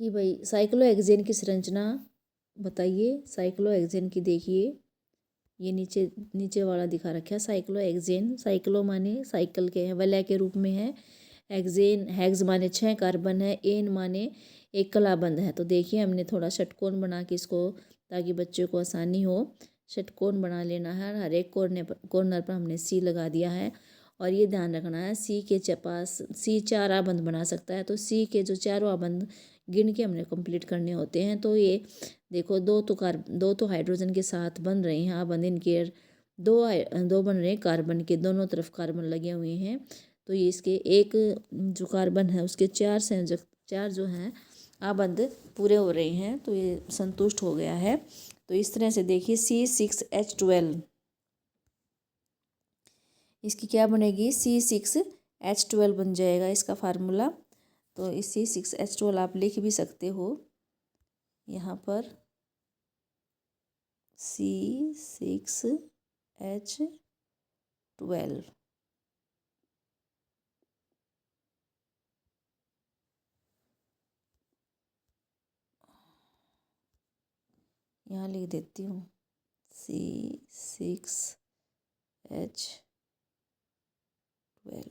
कि भाई साइक्लोहेक्सेन की संरचना बताइए। साइक्लोहेक्सेन की देखिए ये नीचे वाला दिखा रखा है साइक्लोहेक्सेन। साइक्लो माने साइकिल के हैं, वलय के रूप में है। हेक्सेन हेक्स माने 6 कार्बन है, एन माने एकल आबंध है। तो देखिए हमने थोड़ा षटकोण बना के इसको ताकि बच्चों को आसानी हो। षटकोण बना लेना है, हर एक कॉर्नर पर हमने सी लगा दिया है। और ये ध्यान रखना है सी के पास सी 4 आबंद बना सकता है, तो सी के जो चारों आबंद गिन के हमने कंप्लीट करने होते हैं। तो ये देखो दो तो हाइड्रोजन के साथ बन रहे हैं आबंद, इनके दो बन रहे हैं कार्बन के, दोनों तरफ कार्बन लगे हुए हैं। तो ये इसके एक जो कार्बन है उसके 4 संयोजक 4 जो हैं आबंद पूरे हो रहे हैं, तो ये संतुष्ट हो गया है। तो इस तरह से देखिए C6H12 इसकी क्या बनेगी, C6H12 बन जाएगा इसका फार्मूला। तो इस C6H12 आप लिख भी सकते हो यहाँ पर C6H12। यहाँ लिख देती हूँ C6H12।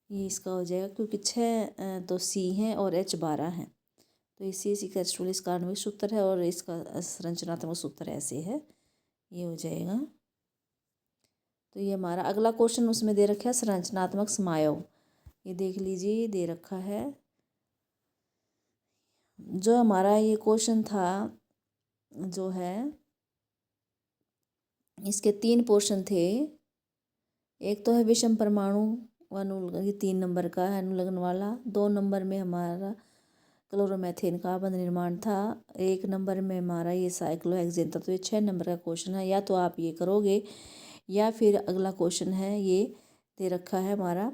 ये इसका हो जाएगा क्योंकि 6 तो C हैं और H12 हैं, तो ये C6H12 इसका आणविक सूत्र है और इसका संरचनात्मक सूत्र ऐसे है, ये हो जाएगा। तो ये हमारा अगला क्वेश्चन उसमें दे रखा है संरचनात्मक समायोग, ये देख लीजिए ये दे रखा है। जो हमारा ये क्वेश्चन था जो है इसके 3 पोर्शन थे। एक तो है विषम परमाणु अनुलग्न, ये 3 नंबर का है अनुलग्न वाला। 2 नंबर में हमारा क्लोरोमेथेन का आबंध निर्माण था। 1 नंबर में हमारा ये साइक्लोहेक्सेन था। तो ये 6 नंबर का क्वेश्चन है, या तो आप ये करोगे या फिर अगला क्वेश्चन है ये दे रखा है हमारा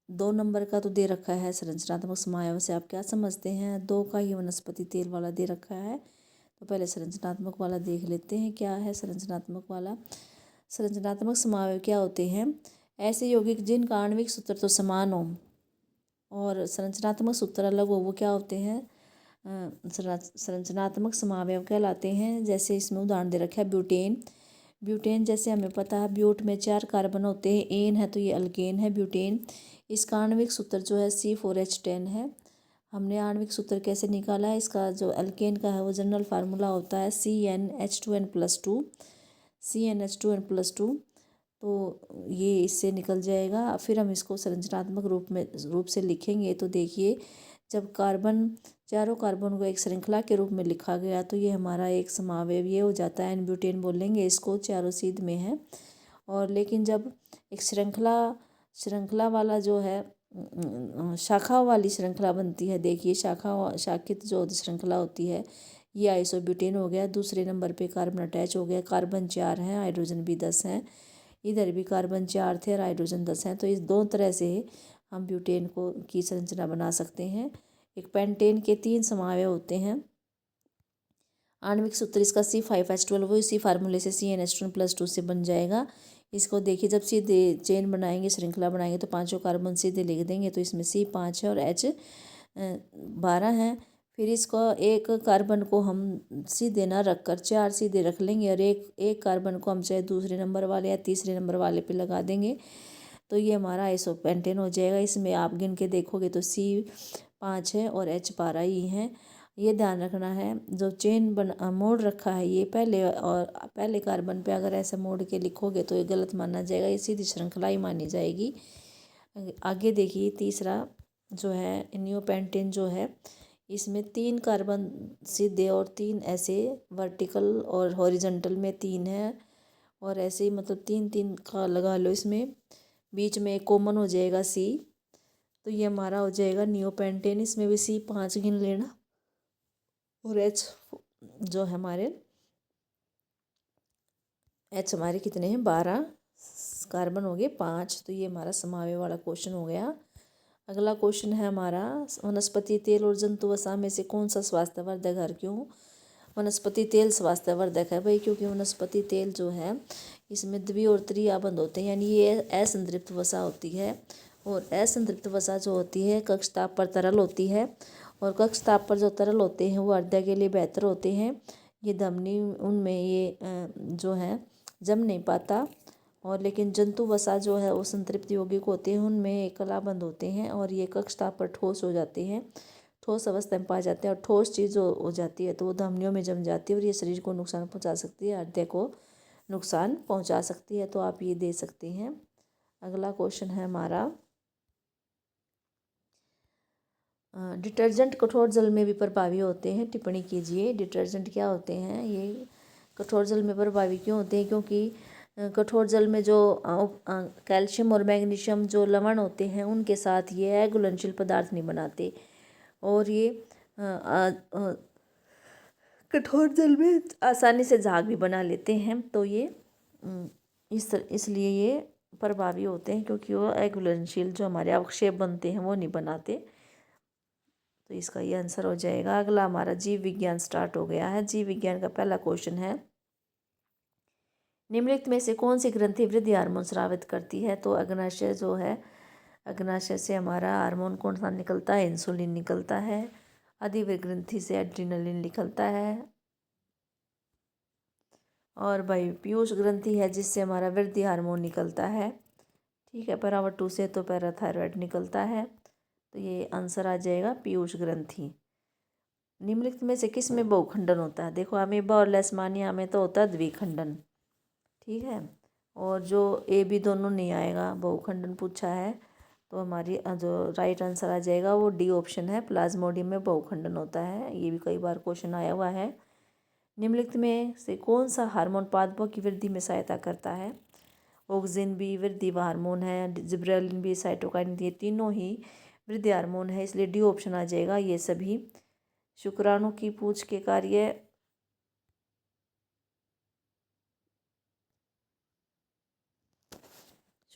2 नंबर का तो दे रखा है संरचनात्मक समायोग से आप क्या समझते हैं। 2 का ही वनस्पति तेल वाला दे रखा है। तो पहले संरचनात्मक वाला देख लेते हैं क्या है संरचनात्मक वाला। संरचनात्मक समायोग क्या होते हैं, ऐसे यौगिक जिनका आणविक सूत्र तो समान हो और संरचनात्मक सूत्र अलग हो, वो क्या होते हैं संरचनात्मक समावयव कहलाते हैं। जैसे इसमें उदाहरण दे रखा है ब्यूटेन जैसे हमें पता है ब्यूट में 4 कार्बन होते हैं, एन है तो ये अल्केन है ब्यूटेन। इसका आणविक सूत्र जो है C4H10 है। हमने आणविक सूत्र कैसे निकाला है, इसका जो अल्केन का है वो जनरल फार्मूला होता है CnH2n+2 CnH2n+2। तो ये इससे निकल जाएगा। फिर हम इसको संरचनात्मक रूप से लिखेंगे। तो देखिए जब चारों कार्बन को एक श्रृंखला के रूप में लिखा गया तो ये हमारा एक समावयव ये हो जाता है, एन-ब्यूटेन बोलेंगे इसको, चारों सीध में है। और लेकिन जब एक श्रृंखला वाला जो है शाखा वाली श्रृंखला बनती है, देखिए शाखित जो श्रृंखला होती है, ये आइसोब्यूटेन हो गया। दूसरे नंबर पे कार्बन अटैच हो गया, कार्बन 4 हैं, हाइड्रोजन भी 10 हैं। इधर भी कार्बन 4 थे और हाइड्रोजन 10 हैं। तो इस 2 तरह से हम ब्यूटेन की संरचना बना सकते हैं। एक पेंटेन के 3 समावयव होते हैं। आणविक सूत्र इसका C5H12 वो इसी फार्मूले से CnH2n+2 से बन जाएगा। इसको देखिए जब सीधे चेन बनाएंगे, श्रृंखला बनाएंगे तो 5 कार्बन सीधे लिख देंगे। तो इसमें C5 है और H12 है। फिर इसको एक कार्बन को हम सीधे ना रख कर 4 सीधे रख लेंगे और एक कार्बन को हम चाहे दूसरे नंबर वाले या तीसरे नंबर वाले पे लगा देंगे। तो ये हमारा आइसोपेंटेन हो जाएगा। इसमें आप गिन के देखोगे तो C5 है और H12 ही है। ये ध्यान रखना है जो चेन मोड़ रखा है ये पहले कार्बन पे अगर ऐसे मोड़ के लिखोगे तो ये गलत माना जाएगा, ये सीधी श्रृंखला ही मानी जाएगी। आगे देखिए तीसरा जो है नियोपेंटेन जो है, इसमें 3 कार्बन सीधे और 3 ऐसे वर्टिकल और हॉरिजॉन्टल में 3 है और ऐसे ही मतलब 3-3 का लगा लो। इसमें बीच में एक कॉमन हो जाएगा C। तो ये हमारा हो जाएगा नियोपेंटेन। इसमें भी C5 गिन लेना और H जो है H हमारे कितने हैं 12 कार्बन हो गए 5। तो ये हमारा समावयव वाला क्वेश्चन हो गया। अगला क्वेश्चन है हमारा वनस्पति तेल और जंतु वसा में से कौन सा स्वास्थ्यवर्धक है। क्यों वनस्पति तेल स्वास्थ्यवर्धक है भाई, क्योंकि वनस्पति तेल जो है इसमें द्वि और त्रि आबंध होते हैं, यानी ये असंतृप्त वसा होती है। और असंतृप्त वसा जो होती है कक्ष ताप पर तरल होती है और कक्ष ताप पर जो तरल होते हैं वो हृदय के लिए बेहतर होते हैं। ये धमनी उनमें ये जो है जम नहीं पाता। और लेकिन जंतु वसा जो है वो संतृप्त यौगिक होते हैं, उनमें कलाबंद होते हैं और ये कक्ष ताप पर ठोस हो जाते हैं। ठोस अवस्था में पाए जाते हैं और ठोस चीज़ हो जाती है तो वो धमनियों में जम जाती है और ये शरीर को नुकसान पहुंचा सकती है, हृदय को नुकसान पहुंचा सकती है। तो आप ये दे सकते हैं। अगला क्वेश्चन है हमारा, डिटर्जेंट कठोर जल में भी प्रभावी होते हैं, टिप्पणी कीजिए। डिटर्जेंट क्या होते हैं? ये कठोर जल में प्रभावी क्यों होते हैं? क्योंकि कठोर जल में जो कैल्शियम और मैग्नीशियम जो लवण होते हैं उनके साथ ये घुलनशील पदार्थ नहीं बनाते और ये कठोर जल में आसानी से झाग भी बना लेते हैं। तो ये इसलिए ये प्रभावी होते हैं क्योंकि वो अघुलनशील जो हमारे अवक्षेप बनते हैं वो नहीं बनाते। तो इसका ये आंसर हो जाएगा। अगला हमारा जीव विज्ञान स्टार्ट हो गया है। जीव विज्ञान का पहला क्वेश्चन है, निम्नलिखित में से कौन सी ग्रंथि वृद्धि हार्मोन स्रावित करती है? तो अग्नाशय जो है, अग्नाशय से हमारा हार्मोन कौन सा निकलता है? इंसुलिन निकलता है। अधिवृक्क ग्रंथि से एड्रिनलिन निकलता है और भाई पीयूष ग्रंथि है जिससे हमारा वृद्धि हार्मोन निकलता है। ठीक है, परावटु से तो पैराथायरॉयड निकलता है। तो ये आंसर आ जाएगा पीयूष ग्रंथि। निम्नलिखित में से किस में बहुखंडन होता है? देखो, अमीबा और लेशमानिया में तो होता है द्विखंडन। ठीक है, और जो ए बी दोनों नहीं आएगा, बहुखंडन पूछा है तो हमारी जो राइट आंसर आ जाएगा वो डी ऑप्शन है, प्लाज्मोडियम में बहुखंडन होता है। ये भी कई बार क्वेश्चन आया हुआ है। निम्नलिखित में से कौन सा हार्मोन पादपों की वृद्धि में सहायता करता है? ऑक्सिन भी वृद्धि हार्मोन है, जिब्रेलिन भी, साइटोकाइन, ये तीनों ही वृद्धि हार्मोन है, इसलिए डी ऑप्शन आ जाएगा ये सभी। शुक्राणु की पूंछ के कार्य,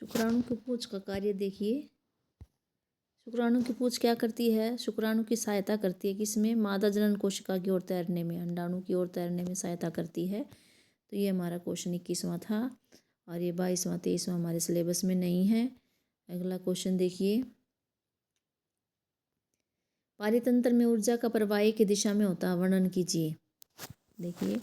शुक्राणु की पूंछ का कार्य देखिए। शुक्राणु की पूंछ क्या करती है? शुक्राणु की सहायता करती है किसमें? मादा जनन कोशिका की ओर तैरने में, अंडाणु की ओर तैरने में सहायता करती है। तो ये हमारा क्वेश्चन 21वां था और ये 22वां 23वां हमारे सिलेबस में नहीं है। अगला क्वेश्चन देखिए, पारितंत्र में ऊर्जा का प्रवाह एक ही दिशा में होता है, वर्णन कीजिए। देखिए,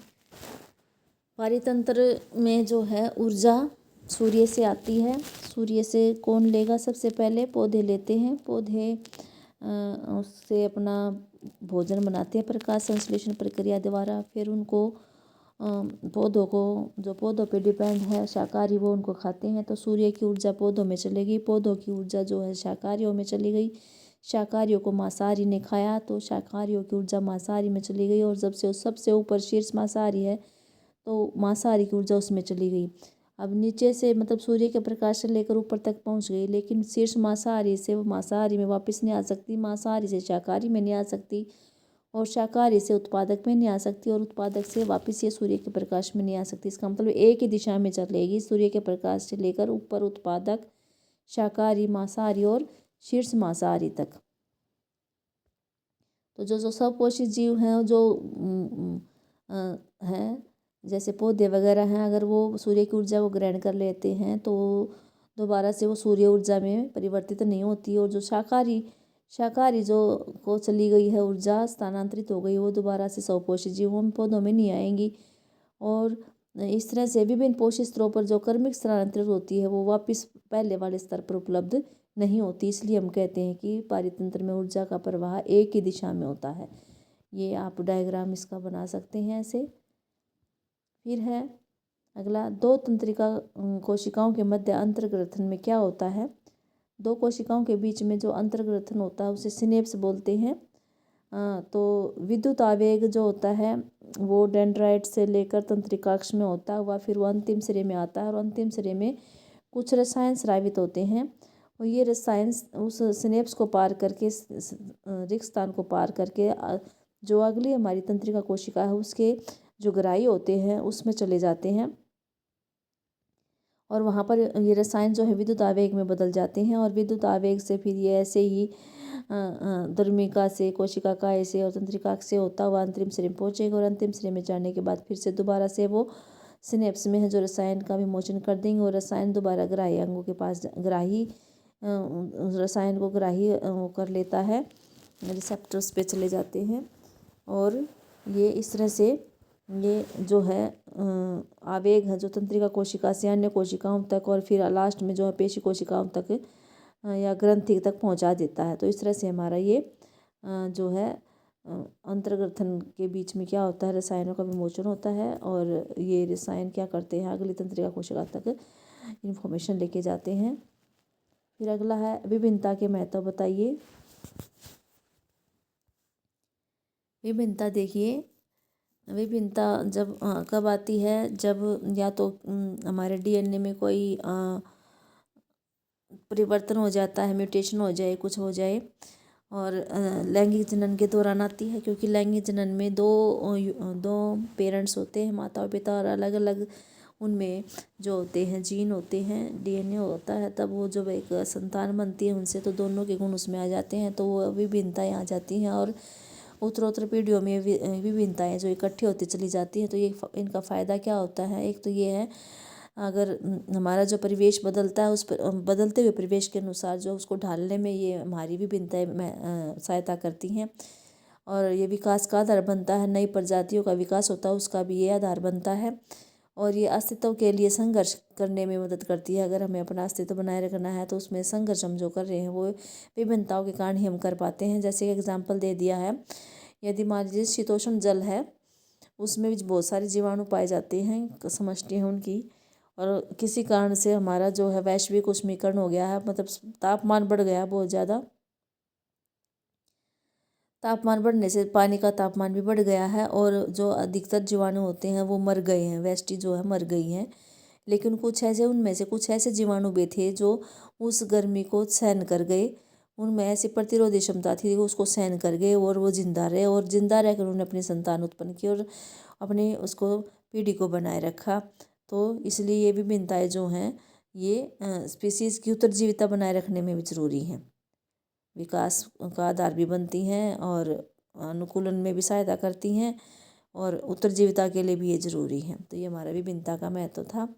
पारितंत्र में जो है ऊर्जा सूर्य से आती है। सूर्य से कौन लेगा? सबसे पहले पौधे लेते हैं। पौधे उससे अपना भोजन बनाते हैं प्रकाश संश्लेषण प्रक्रिया द्वारा। फिर उनको पौधों को, जो पौधों पे डिपेंड है शाकाहारी, वो उनको खाते हैं। तो सूर्य की ऊर्जा पौधों में चली गई, पौधों की ऊर्जा जो है शाकाहारियों में चली गई, शाकाहारियों को मांसाहारी ने खाया तो शाकाहारियों की ऊर्जा मांसाहारी में चली गई और जब से सबसे ऊपर शीर्ष मांसाहारी है तो मांसाहारी की ऊर्जा उसमें चली गई। अब नीचे से मतलब सूर्य के प्रकाश से लेकर ऊपर तक पहुंच गई, लेकिन शीर्ष मांसाहारी से वो मांसाहारी में वापस नहीं आ सकती, मांसाहारी से शाकाहारी में नहीं आ सकती और शाकाहारी से उत्पादक में नहीं आ सकती और उत्पादक से वापस ये सूर्य के प्रकाश में नहीं आ सकती। इसका मतलब एक ही दिशा में चलेगी, सूर्य के प्रकाश से लेकर ऊपर उत्पादक, शाकाहारी, मांसाहारी और शीर्ष मांसाहारी तक। तो जो जो सपोषित जीव हैं जो हैं जैसे पौधे वगैरह हैं, अगर वो सूर्य की ऊर्जा को ग्रहण कर लेते हैं तो दोबारा से वो सूर्य ऊर्जा में परिवर्तित नहीं होती और जो शाकाहारी जो को चली गई है ऊर्जा, स्थानांतरित हो गई, वो दोबारा से स्वपोषित जीवों में, पौधों में नहीं आएंगी। और इस तरह से विभिन्न पोषक स्तरों पर जो कर्मिक स्थानांतरित होती है वो वापस पहले वाले स्तर पर उपलब्ध नहीं होती। इसलिए हम कहते हैं कि पारितंत्र में ऊर्जा का प्रवाह एक ही दिशा में होता है। ये आप डायग्राम इसका बना सकते हैं ऐसे। फिर है अगला, दो तंत्रिका कोशिकाओं के मध्य अंतर्ग्रथन में क्या होता है? दो कोशिकाओं के बीच में जो अंतर्ग्रथन होता है उसे सिनेप्स बोलते हैं। तो विद्युत आवेग जो होता है वो डेंड्राइट से लेकर तंत्रिकाक्ष में होता हुआ फिर वो अंतिम सिरे में आता है और अंतिम सिरे में कुछ रसायन स्रावित होते हैं और ये रसायन उस सिनेप्स को पार करके, रिक्त स्थान को पार करके जो अगली हमारी तंत्रिका कोशिका है उसके जो ग्राही होते हैं उसमें चले जाते हैं और वहाँ पर ये रसायन जो है विद्युत आवेग में बदल जाते हैं और विद्युत आवेग से फिर ये ऐसे ही द्रमिका से, कोशिकाएं से और तंत्रिका से होता हुआ अंतिम सिरे में पहुँचेगा और अंतिम सिरे में जाने के बाद फिर से दोबारा से वो सिनेप्स में है जो रसायन का विमोचन कर देंगे और रसायन दोबारा ग्राही अंगों के पास, ग्राही रसायन को ग्राही कर लेता है, रिसेप्टर्स पे चले जाते हैं और ये इस तरह से ये जो है आवेग है जो तंत्रिका कोशिका से अन्य कोशिकाओं तक और फिर लास्ट में जो है पेशी कोशिकाओं तक या ग्रंथि तक पहुंचा देता है। तो इस तरह से हमारा ये जो है अंतर्ग्रथन के बीच में क्या होता है, रसायनों का विमोचन होता है और ये रसायन क्या करते हैं, अगली तंत्रिका कोशिका तक इन्फॉर्मेशन लेके जाते हैं। फिर अगला है विभिन्नता के महत्व बताइए। विभिन्नता देखिए, विभिन्नता जब कब आती है, जब या तो हमारे डीएनए में कोई परिवर्तन हो जाता है, म्यूटेशन हो जाए, कुछ हो जाए, और लैंगिक जनन के दौरान आती है, क्योंकि लैंगिक जनन में दो पेरेंट्स होते हैं, माता और पिता, और अलग अलग उनमें जो होते हैं जीन होते हैं, डीएनए होता है, तब वो जब एक संतान बनती है उनसे, तो दोनों के गुण उसमें आ जाते हैं, तो वो विभिन्नताएँ आ जाती हैं और उत्तरोत्तर पीढ़ियों में विभिन्नताएँ जो इकट्ठी होती चली जाती हैं। तो ये इनका फ़ायदा क्या होता है, एक तो ये है, अगर हमारा जो परिवेश बदलता है, उस पर बदलते हुए परिवेश के अनुसार जो उसको ढालने में ये हमारी विभिन्नताएँ सहायता करती हैं, और ये विकास का आधार बनता है। नई प्रजातियों का विकास होता है, उसका भी ये आधार बनता है, और ये अस्तित्व के लिए संघर्ष करने में मदद करती है। अगर हमें अपना अस्तित्व बनाए रखना है तो उसमें संघर्ष हम जो कर रहे हैं वो विभिन्नताओं के कारण ही हम कर पाते हैं। जैसे एग्जाम्पल दे दिया है, यदि मान लीजिए शीतोष्ण जल है, उसमें भी बहुत सारे जीवाणु पाए जाते हैं, समष्टि हैं उनकी, और किसी कारण से हमारा जो है वैश्विक उष्मीकरण हो गया है, मतलब तापमान बढ़ गया बहुत ज़्यादा, तापमान बढ़ने से पानी का तापमान भी बढ़ गया है, और जो अधिकतर जीवाणु होते हैं वो मर गए हैं, वेस्टी जो है मर गई हैं। लेकिन कुछ ऐसे, उनमें से कुछ ऐसे जीवाणु भी थे जो उस गर्मी को सहन कर गए, उनमें ऐसी प्रतिरोधी क्षमता थी वो उसको सहन कर गए, और वो जिंदा रहे, और जिंदा रहकर उन्होंने अपनी संतान उत्पन्न की और अपने उसको पीढ़ी को बनाए रखा। तो इसलिए ये विभिन्नताएँ जो हैं ये स्पीसीज़ की उत्तरजीविता बनाए रखने में भी ज़रूरी हैं, विकास का आधार भी बनती हैं, और अनुकूलन में भी सहायता करती हैं, और उत्तरजीविता के लिए भी ये जरूरी है। तो ये हमारा विभिन्नता का महत्व था।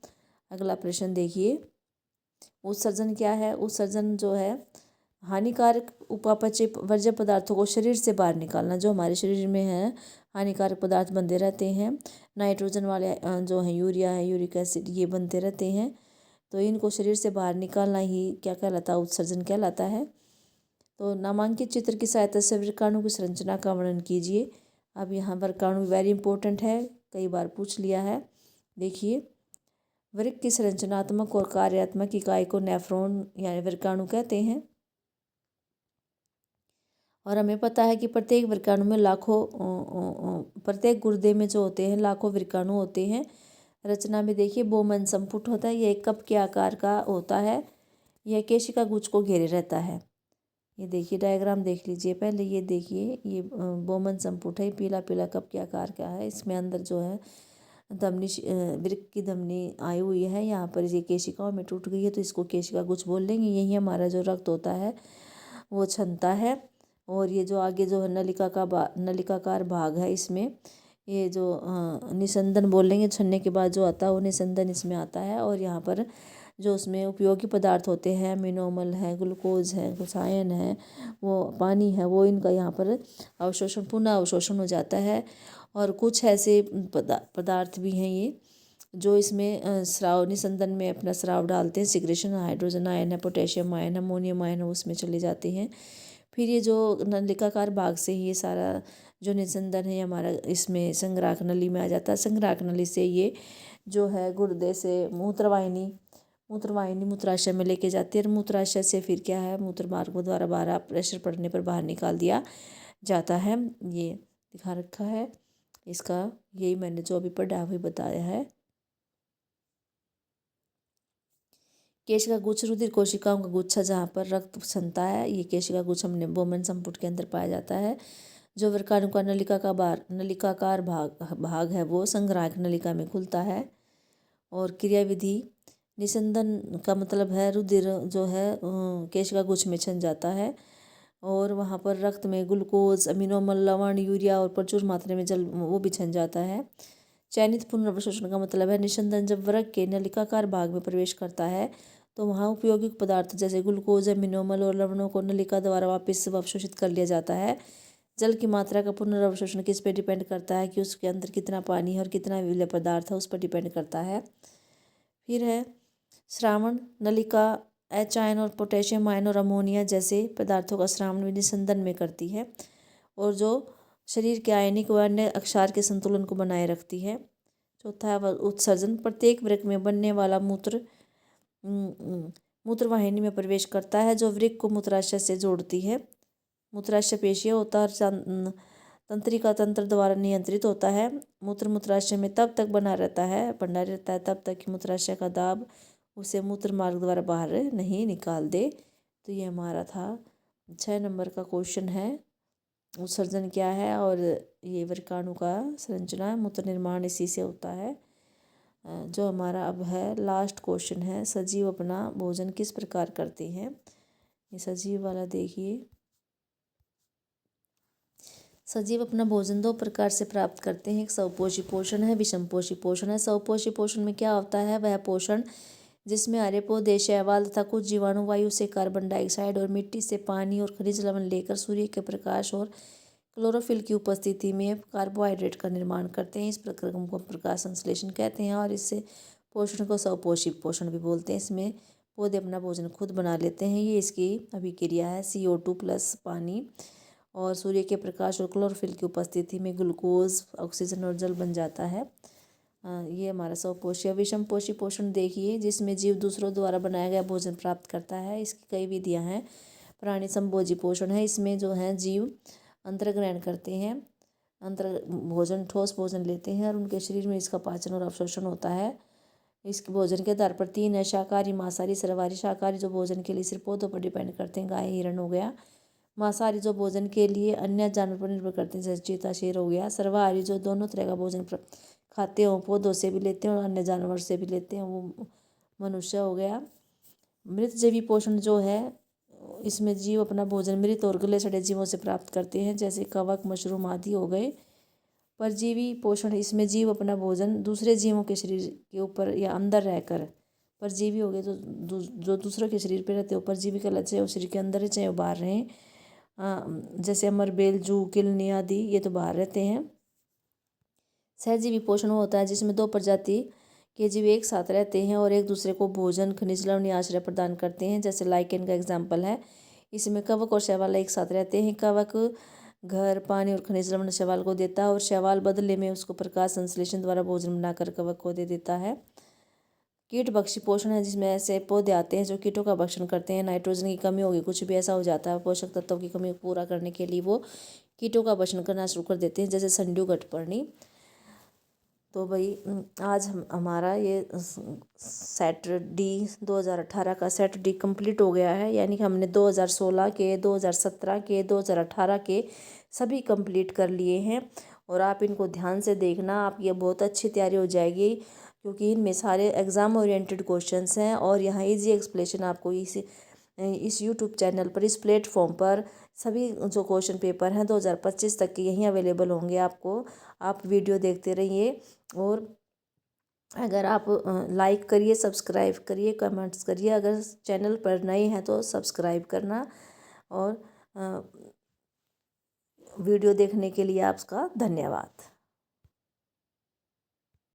अगला प्रश्न देखिए, उत्सर्जन क्या है। उत्सर्जन जो है हानिकारक उपापचय वर्ज्य पदार्थों को शरीर से बाहर निकालना, जो हमारे शरीर में है हानिकारक पदार्थ बनते रहते हैं, नाइट्रोजन वाले जो है यूरिया है, यूरिक एसिड, ये बनते रहते हैं, तो इनको शरीर से बाहर निकालना ही क्या कहलाता है, उत्सर्जन कहलाता है। तो नामांकित चित्र की सहायता से वर्गाणु की संरचना का वर्णन कीजिए। अब यहाँ वर्गाणु वेरी इंपॉर्टेंट है, कई बार पूछ लिया है। देखिए, वर्ग की संरचनात्मक और कार्यात्मक इकाई को नेफ्रॉन यानी वर्गाणु कहते हैं, और हमें पता है कि प्रत्येक वर्गाणु में प्रत्येक गुर्दे में जो होते हैं लाखों वर्गाणु होते हैं। रचना में देखिए बोमन संपुट होता है, यह एक कप के आकार का होता है, यह केशिका गुच्छ को घेरे रहता है। ये देखिए डायग्राम देख लीजिए पहले, ये देखिए ये बोमन संपुट है, पीला पीला कप के आकार का है, इसमें अंदर जो है धमनी वृक्क की धमनी आई हुई है, यहाँ पर ये केशिकाओं में टूट गई है, तो इसको केशिका गुच्छ बोल लेंगे। यही हमारा जो रक्त होता है वो छनता है, और ये जो आगे जो है नलिकाकार भाग है, इसमें ये जो निस्संदन बोलेंगे, छनने के बाद जो आता है वो निस्संदन इसमें आता है, और यहाँ पर जो उसमें उपयोगी पदार्थ होते हैं, मिनोमल है, ग्लूकोज है, कुछ आयन है, वो पानी है, वो इनका यहाँ पर अवशोषण पुनः अवशोषण हो जाता है। और कुछ ऐसे पदार्थ भी हैं ये जो इसमें स्राव निस्संदन में अपना स्राव डालते हैं, सिक्रेशन, हाइड्रोजन आयन है, पोटेशियम आयन, अमोनियम आयन है, उसमें चले जाते हैं। फिर ये जो नलिकाकार भाग से ही ये सारा जो निस्संदन है हमारा इसमें संग्राहक नली में आ जाता है। संग्राहक नली से ये जो है गुर्दे से मूत्रवाहिनी मूत्राशय में लेके जाती है, और मूत्राशय से फिर क्या है मूत्र मार्ग द्वारा बाहर प्रेशर पड़ने पर बाहर निकाल दिया जाता है। ये दिखा रखा है इसका, यही मैंने जो अभी पढ़ा हुआ बताया है। केशिका गुच्छ रुधिर कोशिकाओं का गुच्छा जहाँ पर रक्त छनता है, ये केशिका गुच्छ हमने बोमन संपुट के अंदर पाया जाता है। जो वर्गाणु का नलिकाकार भाग है वो संग्राहक नलिका में खुलता है। और क्रियाविधि, निस्संदन का मतलब है रुधिर जो है केशिका गुच्छ में छन जाता है, और वहाँ पर रक्त में ग्लूकोज, अमीनोमल, लवण, यूरिया और प्रचुर मात्रा में जल वो भी छन जाता है। चयनित पुनर्अवशोषण का मतलब है निस्संदन जब वर्ग के नलिकाकार भाग में प्रवेश करता है तो वहाँ उपयोगी पदार्थ जैसे ग्लूकोज, अमीनोमल और लवणों को नलिका द्वारा वापस अवशोषित कर लिया जाता है। जल की मात्रा का पुनर्अवशोषण किस पे डिपेंड करता है कि उसके अंदर कितना पानी है और कितना विलेय पदार्थ है, उस पर डिपेंड करता है। फिर है श्रावण नलिका एच आयन और पोटेशियम आयन और अमोनिया जैसे पदार्थों का श्रावण निस्संदन में करती है, और जो शरीर के आयनिक व अन्य अक्षार के संतुलन को बनाए रखती है। चौथा है उत्सर्जन। प्रत्येक वृक्क में बनने वाला मूत्र मूत्रवाहिनी में प्रवेश करता है, जो वृक्क को मूत्राशय से जोड़ती है। मूत्राशय पेशीय होता है और तंत्रिका तंत्र द्वारा नियंत्रित होता है। मूत्राशय में तब तक बना रहता है तब तक कि मूत्राशय का दाब उसे मूत्र मार्ग द्वारा बाहर नहीं निकाल दे। तो ये हमारा था 6 नंबर का क्वेश्चन है, उत्सर्जन क्या है और ये वृक्काणु का संरचना है, मूत्र निर्माण इसी से होता है। जो हमारा अब है लास्ट क्वेश्चन है, सजीव अपना भोजन किस प्रकार करते हैं। ये सजीव वाला देखिए, सजीव अपना भोजन 2 प्रकार से प्राप्त करते हैं। एक स्वपोषी पोषण है, विषमपोषी पोषण है। स्वपोषी पोषण में क्या होता है, वह पोषण जिसमें हरे पौधे, शैवाल तथा कुछ जीवाणु वायु से कार्बन डाइऑक्साइड और मिट्टी से पानी और खनिज लवण लेकर सूर्य के प्रकाश और क्लोरोफिल की उपस्थिति में कार्बोहाइड्रेट का निर्माण करते हैं। इस प्रक्रिया को प्रकाश संश्लेषण कहते हैं और इससे पोषण को स्वपोषी पोषण भी बोलते हैं। इसमें पौधे अपना भोजन खुद बना लेते हैं। ये इसकी अभिक्रिया है। CO2 प्लस पानी और सूर्य के प्रकाश और क्लोरोफिल की उपस्थिति में ग्लूकोज, ऑक्सीजन और जल बन जाता है। ये हमारा स्वपोषी। विषमपोषी पोषण देखिए, जिसमें जीव दूसरों द्वारा बनाया गया भोजन प्राप्त करता है। इसकी कई विधियां हैं। प्राणी संभोजी पोषण है, इसमें जो है जीव अंतर्ग्रहण करते हैं, भोजन ठोस भोजन लेते हैं और उनके शरीर में इसका पाचन और अवशोषण होता है। इसके भोजन के आधार पर 3 है, शाकाहारी, मांसाहारी, सर्वाहारी। शाकाहारी जो भोजन के लिए सिर्फ पौधों पर डिपेंड करते हैं, गाय, हिरण हो गया। मांसाहारी जो भोजन के लिए अन्य जानवर पर निर्भर करते हैं, जैसे चीता, शेर हो गया। सर्वाहारी जो दोनों तरह का भोजन खाते हो, पौधों से भी लेते हैं और अन्य जानवर से भी लेते हैं, वो मनुष्य हो गया। मृतजीवी पोषण जो है, इसमें जीव अपना भोजन मृत और गले सड़े जीवों से प्राप्त करते हैं, जैसे कवक, मशरूम आदि हो गए। परजीवी पोषण, इसमें जीव अपना भोजन दूसरे जीवों के शरीर के ऊपर या अंदर रहकर, परजीवी हो गए जो दूसरों के शरीर पर रहते हो, परजीवी कहलाते, चाहे वो शरीर के अंदर है चाहे वो बाहर रहें। जैसे अमरबेल, जू, किलनी आदि, ये तो बाहर रहते हैं। सहजीवी पोषण होता है जिसमें 2 प्रजाति के जीव एक साथ रहते हैं और एक दूसरे को भोजन, खनिज लवण या आश्रय प्रदान करते हैं, जैसे लाइकेन का एग्जाम्पल है। इसमें कवक और शैवाल एक साथ रहते हैं। कवक घर, पानी और खनिज लवण शैवाल को देता है और शैवाल बदले में उसको प्रकाश संश्लेषण द्वारा भोजन बनाकर कवक को दे देता है। कीट भक्षी पोषण है, जिसमें ऐसे पौधे आते हैं जो कीटों का भक्षण करते हैं। नाइट्रोजन की कमी होगी, कुछ भी ऐसा हो जाता है, पोषक तत्वों की कमी को पूरा करने के लिए वो कीटों का भक्षण करना शुरू कर देते हैं, जैसे संड्यू, घटपर्णी। तो भाई आज हमारा ये सेट डी 2018 का सेट डी कंप्लीट हो गया है, यानी कि हमने 2016 के, 2017 के, 2018 के सभी कंप्लीट कर लिए हैं। और आप इनको ध्यान से देखना, आप ये बहुत अच्छी तैयारी हो जाएगी, क्योंकि इनमें सारे एग्ज़ाम ओरिएंटेड क्वेश्चंस हैं और यहाँ इजी एक्सप्लेनेशन आपको इस यूट्यूब चैनल पर, इस प्लेटफॉर्म पर सभी जो क्वेश्चन पेपर हैं 2025 तक के यहीं अवेलेबल होंगे आपको। आप वीडियो देखते रहिए और अगर आप लाइक करिए, सब्सक्राइब करिए, कमेंट्स करिए। अगर चैनल पर नए हैं तो सब्सक्राइब करना, और वीडियो देखने के लिए आपका धन्यवाद।